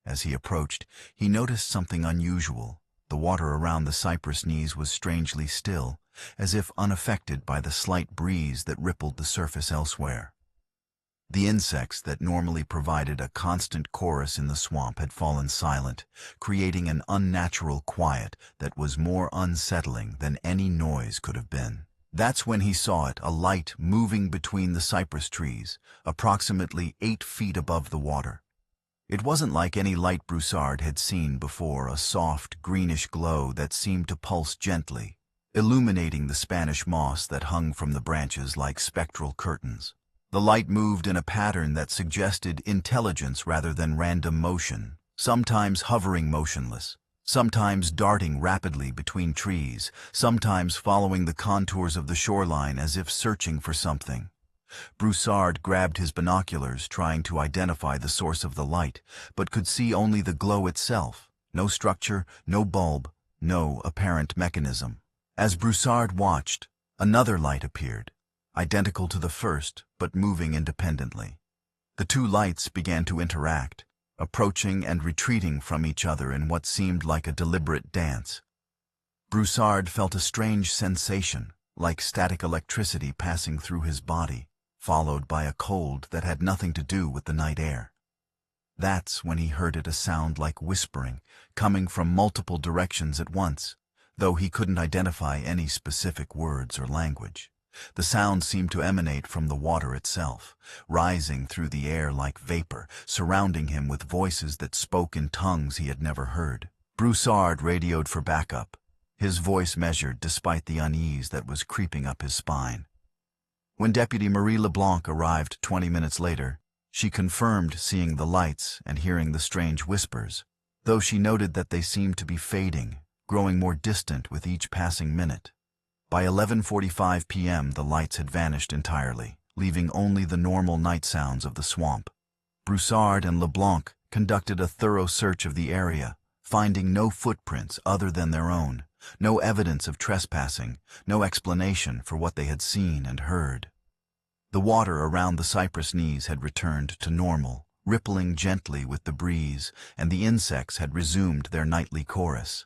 As he approached, he noticed something unusual. The water around the cypress knees was strangely still, as if unaffected by the slight breeze that rippled the surface elsewhere. The insects that normally provided a constant chorus in the swamp had fallen silent, creating an unnatural quiet that was more unsettling than any noise could have been. That's when he saw it, a light moving between the cypress trees, approximately 8 feet above the water. It wasn't like any light Broussard had seen before, a soft, greenish glow that seemed to pulse gently, illuminating the Spanish moss that hung from the branches like spectral curtains. The light moved in a pattern that suggested intelligence rather than random motion, sometimes hovering motionless, sometimes darting rapidly between trees, sometimes following the contours of the shoreline as if searching for something. Broussard grabbed his binoculars, trying to identify the source of the light, but could see only the glow itself. No structure, no bulb, no apparent mechanism. As Broussard watched, another light appeared, identical to the first, but moving independently. The two lights began to interact, approaching and retreating from each other in what seemed like a deliberate dance. Broussard felt a strange sensation, like static electricity passing through his body, followed by a cold that had nothing to do with the night air. That's when he heard it, a sound like whispering, coming from multiple directions at once, though he couldn't identify any specific words or language. The sound seemed to emanate from the water itself, rising through the air like vapor, surrounding him with voices that spoke in tongues he had never heard. Broussard radioed for backup, his voice measured despite the unease that was creeping up his spine. When Deputy Marie Leblanc arrived 20 minutes later, she confirmed seeing the lights and hearing the strange whispers, though she noted that they seemed to be fading, growing more distant with each passing minute. By 11:45 p.m., the lights had vanished entirely, leaving only the normal night sounds of the swamp. Broussard and Leblanc conducted a thorough search of the area, finding no footprints other than their own, no evidence of trespassing, no explanation for what they had seen and heard. The water around the cypress knees had returned to normal, rippling gently with the breeze, and the insects had resumed their nightly chorus.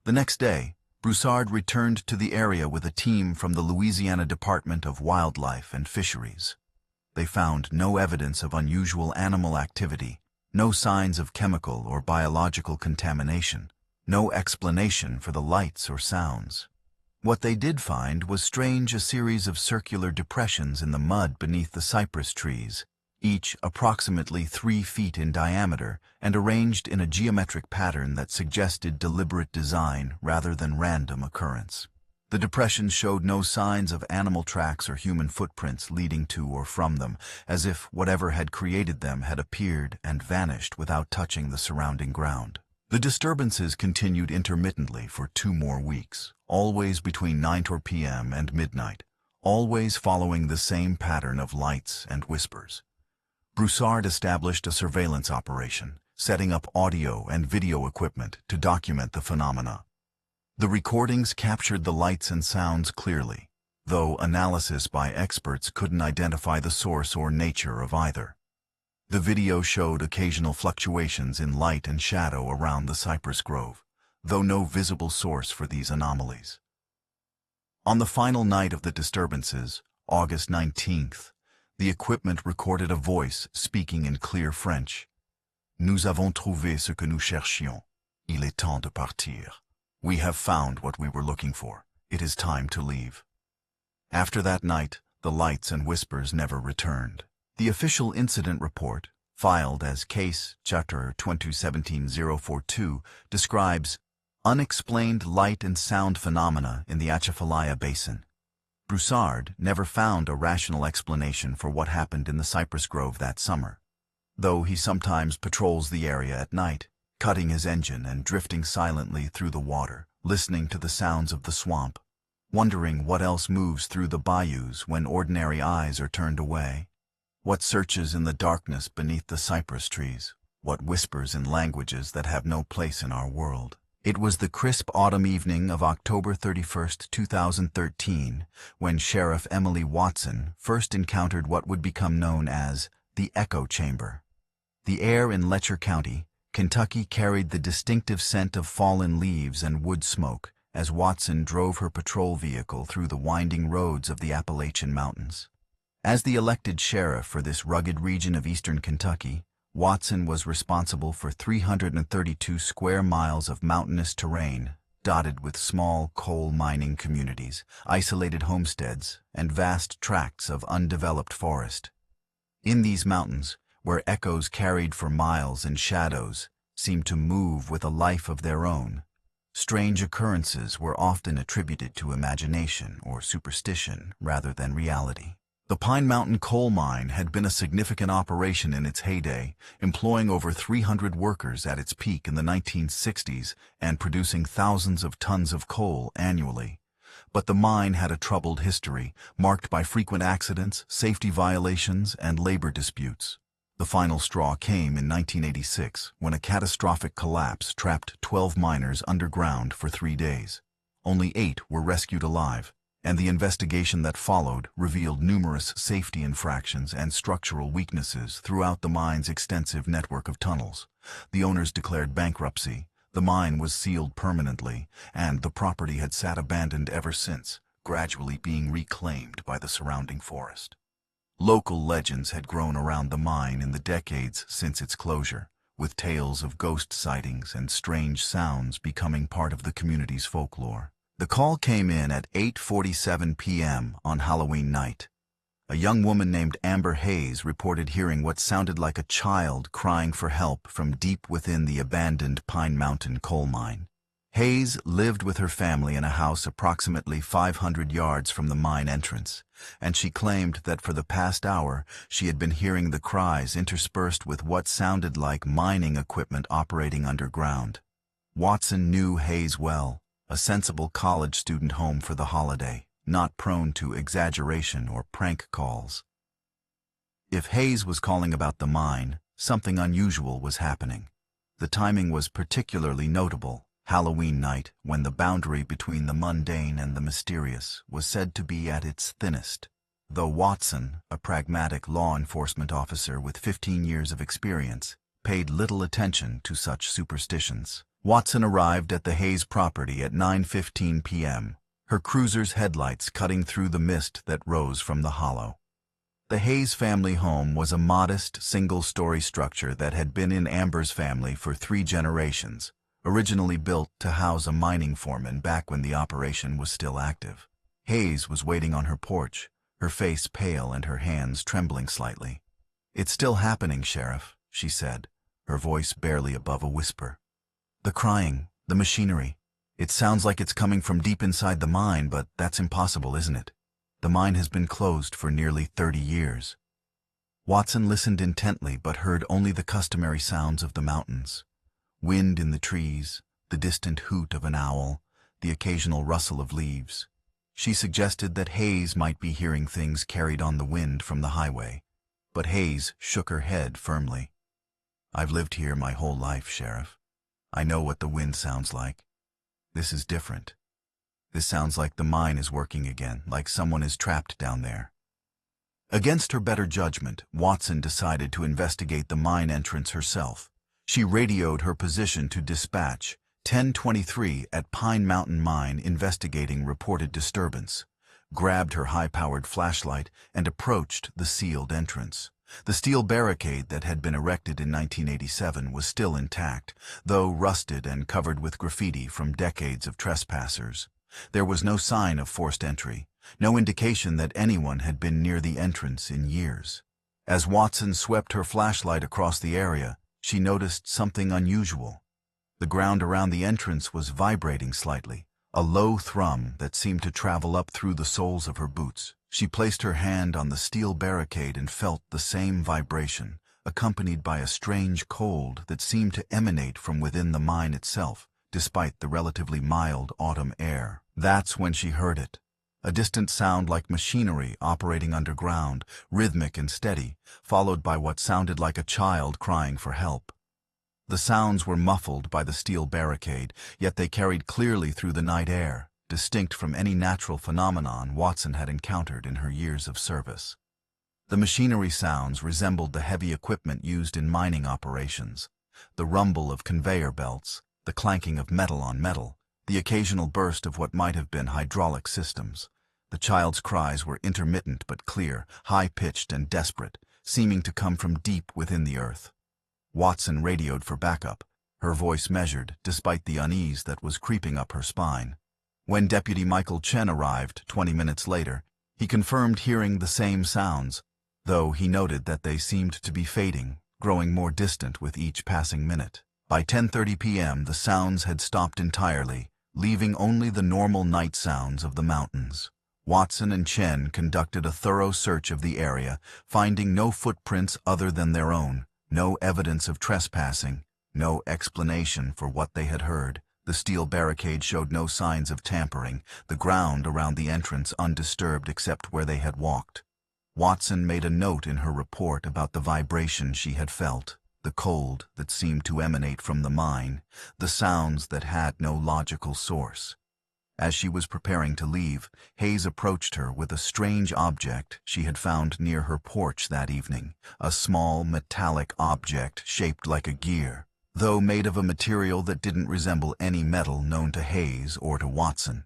The next day, Broussard returned to the area with a team from the Louisiana Department of Wildlife and Fisheries. They found no evidence of unusual animal activity, no signs of chemical or biological contamination, no explanation for the lights or sounds. What they did find was a series of circular depressions in the mud beneath the cypress trees, each approximately 3 feet in diameter and arranged in a geometric pattern that suggested deliberate design rather than random occurrence. The depressions showed no signs of animal tracks or human footprints leading to or from them, as if whatever had created them had appeared and vanished without touching the surrounding ground. The disturbances continued intermittently for 2 more weeks, always between 9 p.m. and midnight, always following the same pattern of lights and whispers. Broussard established a surveillance operation, setting up audio and video equipment to document the phenomena. The recordings captured the lights and sounds clearly, though analysis by experts couldn't identify the source or nature of either. The video showed occasional fluctuations in light and shadow around the cypress grove, though no visible source for these anomalies. On the final night of the disturbances, August 19th, the equipment recorded a voice speaking in clear French, Nous avons trouvé ce que nous cherchions. Il est temps de partir. We have found what we were looking for. It is time to leave. After that night, the lights and whispers never returned. The official incident report, filed as Case Chapter 2017-042, describes unexplained light and sound phenomena in the Atchafalaya Basin. Broussard never found a rational explanation for what happened in the cypress grove that summer, though he sometimes patrols the area at night, cutting his engine and drifting silently through the water, listening to the sounds of the swamp, wondering what else moves through the bayous when ordinary eyes are turned away. What searches in the darkness beneath the cypress trees? What whispers in languages that have no place in our world? It was the crisp autumn evening of October 31st, 2013, when Sheriff Emily Watson first encountered what would become known as the echo chamber. The air in Letcher County, Kentucky, carried the distinctive scent of fallen leaves and wood smoke as Watson drove her patrol vehicle through the winding roads of the Appalachian Mountains. As the elected sheriff for this rugged region of eastern Kentucky, Watson was responsible for 332 square miles of mountainous terrain, dotted with small coal mining communities, isolated homesteads, and vast tracts of undeveloped forest. In these mountains, where echoes carried for miles and shadows seemed to move with a life of their own, strange occurrences were often attributed to imagination or superstition rather than reality. The Pine Mountain coal mine had been a significant operation in its heyday, employing over 300 workers at its peak in the 1960s and producing thousands of tons of coal annually. But the mine had a troubled history, marked by frequent accidents, safety violations, and labor disputes. The final straw came in 1986, when a catastrophic collapse trapped 12 miners underground for 3 days. Only 8 were rescued alive, and the investigation that followed revealed numerous safety infractions and structural weaknesses throughout the mine's extensive network of tunnels. The owners declared bankruptcy, the mine was sealed permanently, and the property had sat abandoned ever since, gradually being reclaimed by the surrounding forest. Local legends had grown around the mine in the decades since its closure, with tales of ghost sightings and strange sounds becoming part of the community's folklore. The call came in at 8:47 p.m. on Halloween night. A young woman named Amber Hayes reported hearing what sounded like a child crying for help from deep within the abandoned Pine Mountain coal mine. Hayes lived with her family in a house approximately 500 yards from the mine entrance, and she claimed that for the past hour she had been hearing the cries interspersed with what sounded like mining equipment operating underground. Watson knew Hayes well, a sensible college student home for the holiday, not prone to exaggeration or prank calls. If Hayes was calling about the mine, something unusual was happening. The timing was particularly notable. Halloween night, when the boundary between the mundane and the mysterious was said to be at its thinnest. Though Watson, a pragmatic law enforcement officer with 15 years of experience, paid little attention to such superstitions. Watson arrived at the Hayes property at 9:15 p.m., her cruiser's headlights cutting through the mist that rose from the hollow. The Hayes family home was a modest, single-story structure that had been in Amber's family for 3 generations, originally built to house a mining foreman back when the operation was still active. Hayes was waiting on her porch, her face pale and her hands trembling slightly. "It's still happening, Sheriff," she said, her voice barely above a whisper. "The crying, the machinery. It sounds like it's coming from deep inside the mine, but that's impossible, isn't it? The mine has been closed for nearly 30 years. Watson listened intently but heard only the customary sounds of the mountains. Wind in the trees, the distant hoot of an owl, the occasional rustle of leaves. She suggested that Hayes might be hearing things carried on the wind from the highway, but Hayes shook her head firmly. "I've lived here my whole life, Sheriff. I know what the wind sounds like. This is different. This sounds like the mine is working again, like someone is trapped down there." Against her better judgment, Watson decided to investigate the mine entrance herself. She radioed her position to dispatch, 1023 at Pine Mountain Mine investigating reported disturbance, grabbed her high-powered flashlight, and approached the sealed entrance. The steel barricade that had been erected in 1987 was still intact, though rusted and covered with graffiti from decades of trespassers. There was no sign of forced entry, no indication that anyone had been near the entrance in years. As Watson swept her flashlight across the area, she noticed something unusual. The ground around the entrance was vibrating slightly, a low thrum that seemed to travel up through the soles of her boots. She placed her hand on the steel barricade and felt the same vibration, accompanied by a strange cold that seemed to emanate from within the mine itself, despite the relatively mild autumn air. That's when she heard it. A distant sound like machinery operating underground, rhythmic and steady, followed by what sounded like a child crying for help. The sounds were muffled by the steel barricade, yet they carried clearly through the night air, distinct from any natural phenomenon Watson had encountered in her years of service. The machinery sounds resembled the heavy equipment used in mining operations, the rumble of conveyor belts, the clanking of metal on metal, the occasional burst of what might have been hydraulic systems. The child's cries were intermittent but clear, high-pitched and desperate, seeming to come from deep within the earth. Watson radioed for backup, her voice measured despite the unease that was creeping up her spine. When Deputy Michael Chen arrived 20 minutes later, he confirmed hearing the same sounds, though he noted that they seemed to be fading, growing more distant with each passing minute. By 10:30 p.m., the sounds had stopped entirely, leaving only the normal night sounds of the mountains. Watson and Chen conducted a thorough search of the area, finding no footprints other than their own, no evidence of trespassing, no explanation for what they had heard. The steel barricade showed no signs of tampering, the ground around the entrance undisturbed except where they had walked. Watson made a note in her report about the vibration she had felt, the cold that seemed to emanate from the mine, the sounds that had no logical source. As she was preparing to leave, Hayes approached her with a strange object she had found near her porch that evening, a small metallic object shaped like a gear, though made of a material that didn't resemble any metal known to Hayes or to Watson.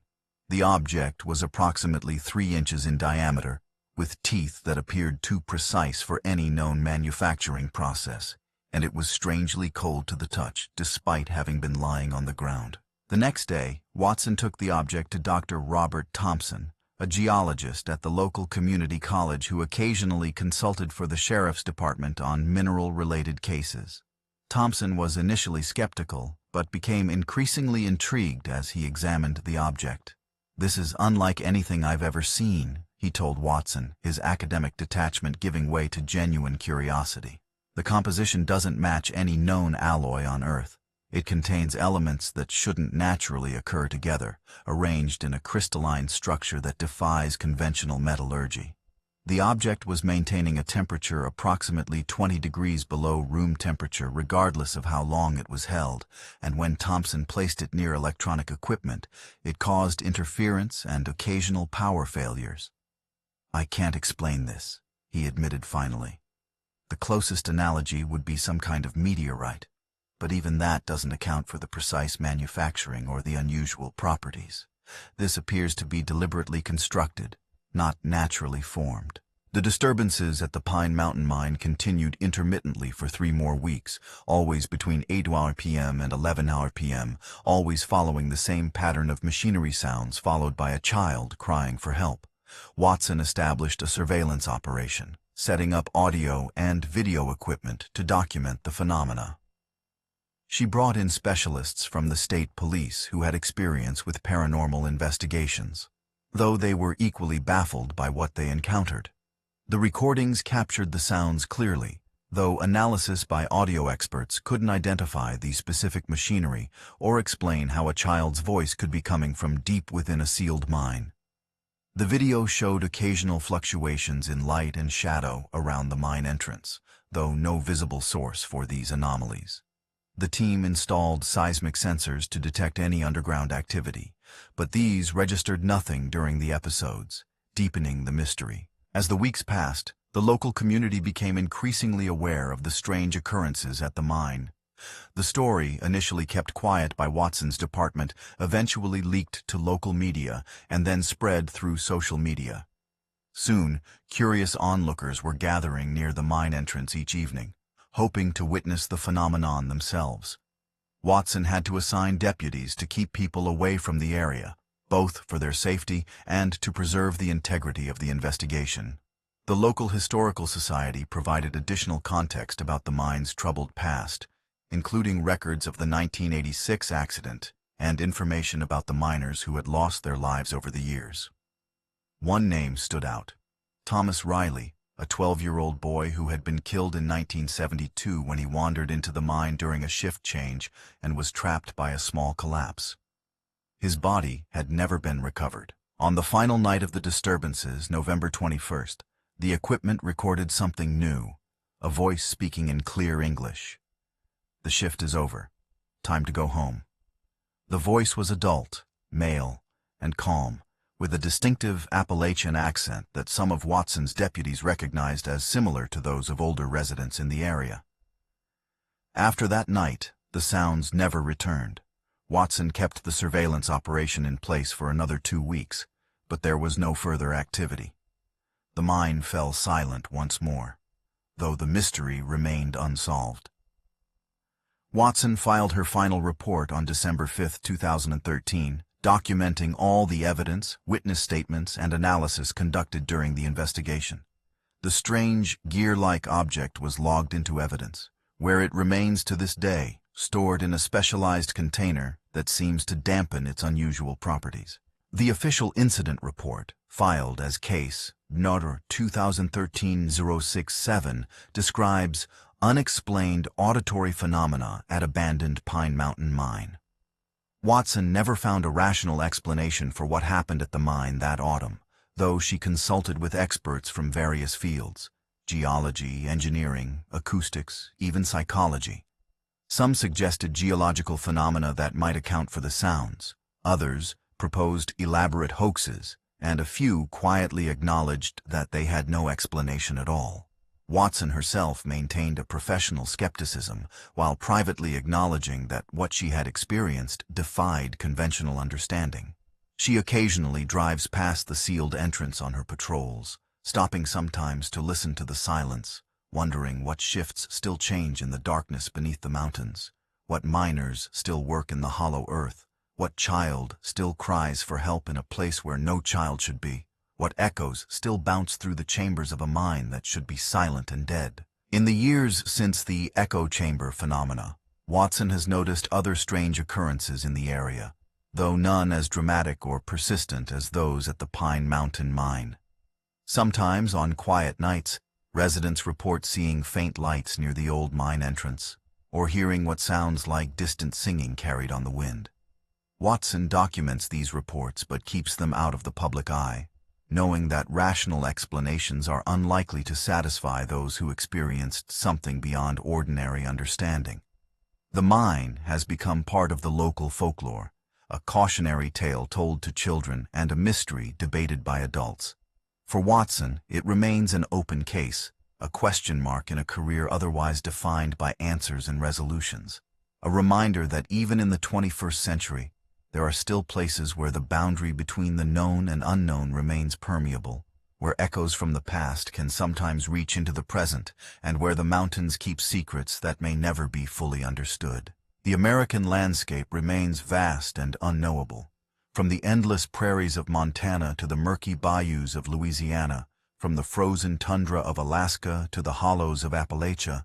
The object was approximately 3 inches in diameter, with teeth that appeared too precise for any known manufacturing process, and it was strangely cold to the touch despite having been lying on the ground. The next day, Watson took the object to Dr. Robert Thompson, a geologist at the local community college who occasionally consulted for the sheriff's department on mineral-related cases. Thompson was initially skeptical, but became increasingly intrigued as he examined the object. "This is unlike anything I've ever seen," he told Watson, his academic detachment giving way to genuine curiosity. "The composition doesn't match any known alloy on Earth. It contains elements that shouldn't naturally occur together, arranged in a crystalline structure that defies conventional metallurgy." The object was maintaining a temperature approximately 20 degrees below room temperature regardless of how long it was held, and when Thompson placed it near electronic equipment, it caused interference and occasional power failures. "I can't explain this," he admitted finally. "The closest analogy would be some kind of meteorite. But even that doesn't account for the precise manufacturing or the unusual properties. This appears to be deliberately constructed, not naturally formed." The disturbances at the Pine Mountain Mine continued intermittently for 3 more weeks, always between 8 p.m. and 11 p.m., always following the same pattern of machinery sounds followed by a child crying for help. Watson established a surveillance operation, setting up audio and video equipment to document the phenomena. She brought in specialists from the state police who had experience with paranormal investigations, though they were equally baffled by what they encountered. The recordings captured the sounds clearly, though analysis by audio experts couldn't identify the specific machinery or explain how a child's voice could be coming from deep within a sealed mine. The video showed occasional fluctuations in light and shadow around the mine entrance, though no visible source for these anomalies. The team installed seismic sensors to detect any underground activity, but these registered nothing during the episodes, deepening the mystery. As the weeks passed, the local community became increasingly aware of the strange occurrences at the mine. The story, initially kept quiet by Watson's department, eventually leaked to local media and then spread through social media. Soon, curious onlookers were gathering near the mine entrance each evening, hoping to witness the phenomenon themselves. Watson had to assign deputies to keep people away from the area, both for their safety and to preserve the integrity of the investigation. The local historical society provided additional context about the mine's troubled past, including records of the 1986 accident and information about the miners who had lost their lives over the years. One name stood out: Thomas Riley, a 12-year-old boy who had been killed in 1972 when he wandered into the mine during a shift change and was trapped by a small collapse. His body had never been recovered. On the final night of the disturbances, November 21st, the equipment recorded something new, a voice speaking in clear English. "The shift is over. Time to go home." The voice was adult, male, and calm, with a distinctive Appalachian accent that some of Watson's deputies recognized as similar to those of older residents in the area. After that night, the sounds never returned. Watson kept the surveillance operation in place for another 2 weeks, but there was no further activity. The mine fell silent once more, though the mystery remained unsolved. Watson filed her final report on December 5, 2013, documenting all the evidence, witness statements, and analysis conducted during the investigation. The strange, gear-like object was logged into evidence, where it remains to this day, stored in a specialized container that seems to dampen its unusual properties. The official incident report, filed as Case No. 2013-067, describes unexplained auditory phenomena at abandoned Pine Mountain Mine. Watson never found a rational explanation for what happened at the mine that autumn, though she consulted with experts from various fields: geology, engineering, acoustics, even psychology. Some suggested geological phenomena that might account for the sounds. Others proposed elaborate hoaxes, and a few quietly acknowledged that they had no explanation at all. Watson herself maintained a professional skepticism, while privately acknowledging that what she had experienced defied conventional understanding. She occasionally drives past the sealed entrance on her patrols, stopping sometimes to listen to the silence, wondering what shifts still change in the darkness beneath the mountains, what miners still work in the hollow earth, what child still cries for help in a place where no child should be, what echoes still bounce through the chambers of a mine that should be silent and dead. In the years since the echo chamber phenomena, Watson has noticed other strange occurrences in the area, though none as dramatic or persistent as those at the Pine Mountain Mine. Sometimes, on quiet nights, residents report seeing faint lights near the old mine entrance, or hearing what sounds like distant singing carried on the wind. Watson documents these reports but keeps them out of the public eye, knowing that rational explanations are unlikely to satisfy those who experienced something beyond ordinary understanding. The mine has become part of the local folklore, a cautionary tale told to children and a mystery debated by adults. For Watson, it remains an open case, a question mark in a career otherwise defined by answers and resolutions. A reminder that even in the 21st century, there are still places where the boundary between the known and unknown remains permeable, where echoes from the past can sometimes reach into the present, and where the mountains keep secrets that may never be fully understood. The American landscape remains vast and unknowable. From the endless prairies of Montana to the murky bayous of Louisiana, from the frozen tundra of Alaska to the hollows of Appalachia,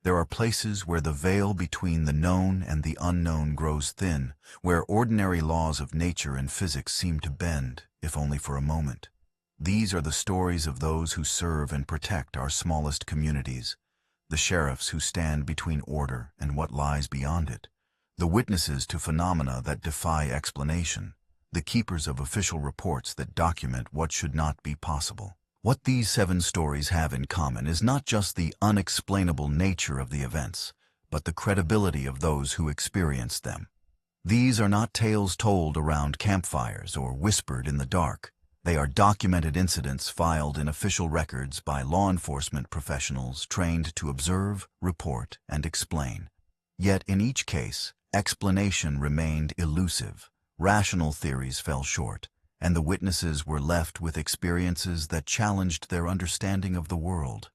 there are places where the veil between the known and the unknown grows thin, where ordinary laws of nature and physics seem to bend, if only for a moment. These are the stories of those who serve and protect our smallest communities, the sheriffs who stand between order and what lies beyond it, the witnesses to phenomena that defy explanation, the keepers of official reports that document what should not be possible. What these 7 stories have in common is not just the unexplainable nature of the events, but the credibility of those who experienced them. These are not tales told around campfires or whispered in the dark. They are documented incidents filed in official records by law enforcement professionals trained to observe, report, and explain. Yet in each case, explanation remained elusive. Rational theories fell short, and the witnesses were left with experiences that challenged their understanding of the world.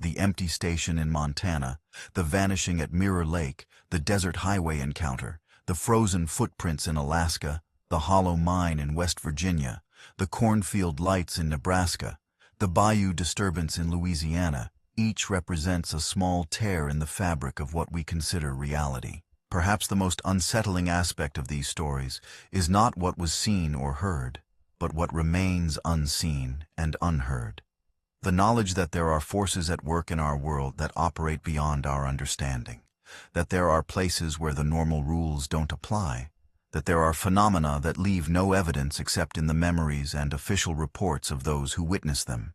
The empty station in Montana, the vanishing at Mirror Lake, the desert highway encounter, the frozen footprints in Alaska, the hollow mine in West Virginia, the cornfield lights in Nebraska, the bayou disturbance in Louisiana, each represents a small tear in the fabric of what we consider reality. Perhaps the most unsettling aspect of these stories is not what was seen or heard, but what remains unseen and unheard. The knowledge that there are forces at work in our world that operate beyond our understanding, that there are places where the normal rules don't apply, that there are phenomena that leave no evidence except in the memories and official reports of those who witness them.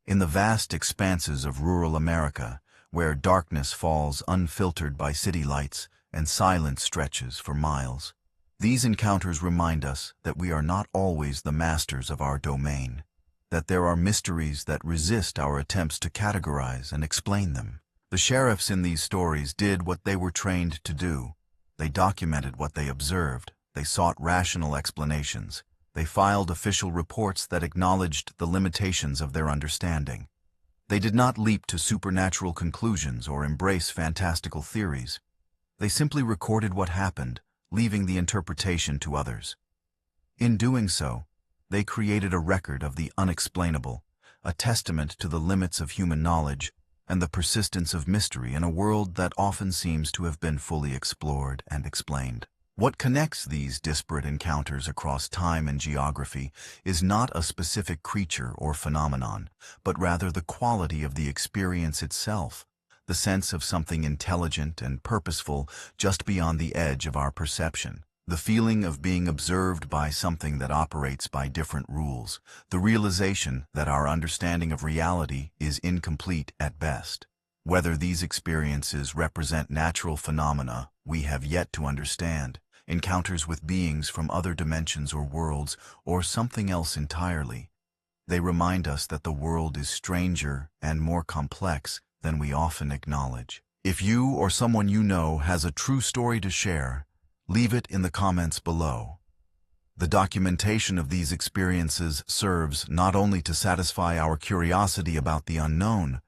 In the vast expanses of rural America, where darkness falls unfiltered by city lights and silence stretches for miles, these encounters remind us that we are not always the masters of our domain, that there are mysteries that resist our attempts to categorize and explain them. The sheriffs in these stories did what they were trained to do. They documented what they observed. They sought rational explanations. They filed official reports that acknowledged the limitations of their understanding. They did not leap to supernatural conclusions or embrace fantastical theories. They simply recorded what happened, leaving the interpretation to others. In doing so, they created a record of the unexplainable, a testament to the limits of human knowledge and the persistence of mystery in a world that often seems to have been fully explored and explained. What connects these disparate encounters across time and geography is not a specific creature or phenomenon, but rather the quality of the experience itself, the sense of something intelligent and purposeful just beyond the edge of our perception, the feeling of being observed by something that operates by different rules, the realization that our understanding of reality is incomplete at best. Whether these experiences represent natural phenomena we have yet to understand, encounters with beings from other dimensions or worlds, or something else entirely, they remind us that the world is stranger and more complex than we often acknowledge. If you or someone you know has a true story to share, leave it in the comments below. The documentation of these experiences serves not only to satisfy our curiosity about the unknown,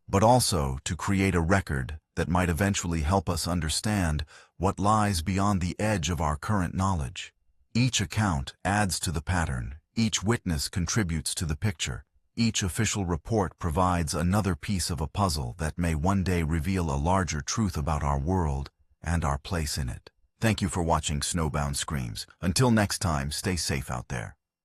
but also to create a record that might eventually help us understand what lies beyond the edge of our current knowledge. Each account adds to the pattern, each witness contributes to the picture, each official report provides another piece of a puzzle that may one day reveal a larger truth about our world and our place in it. Thank you for watching Snowbound Screams. Until next time, stay safe out there.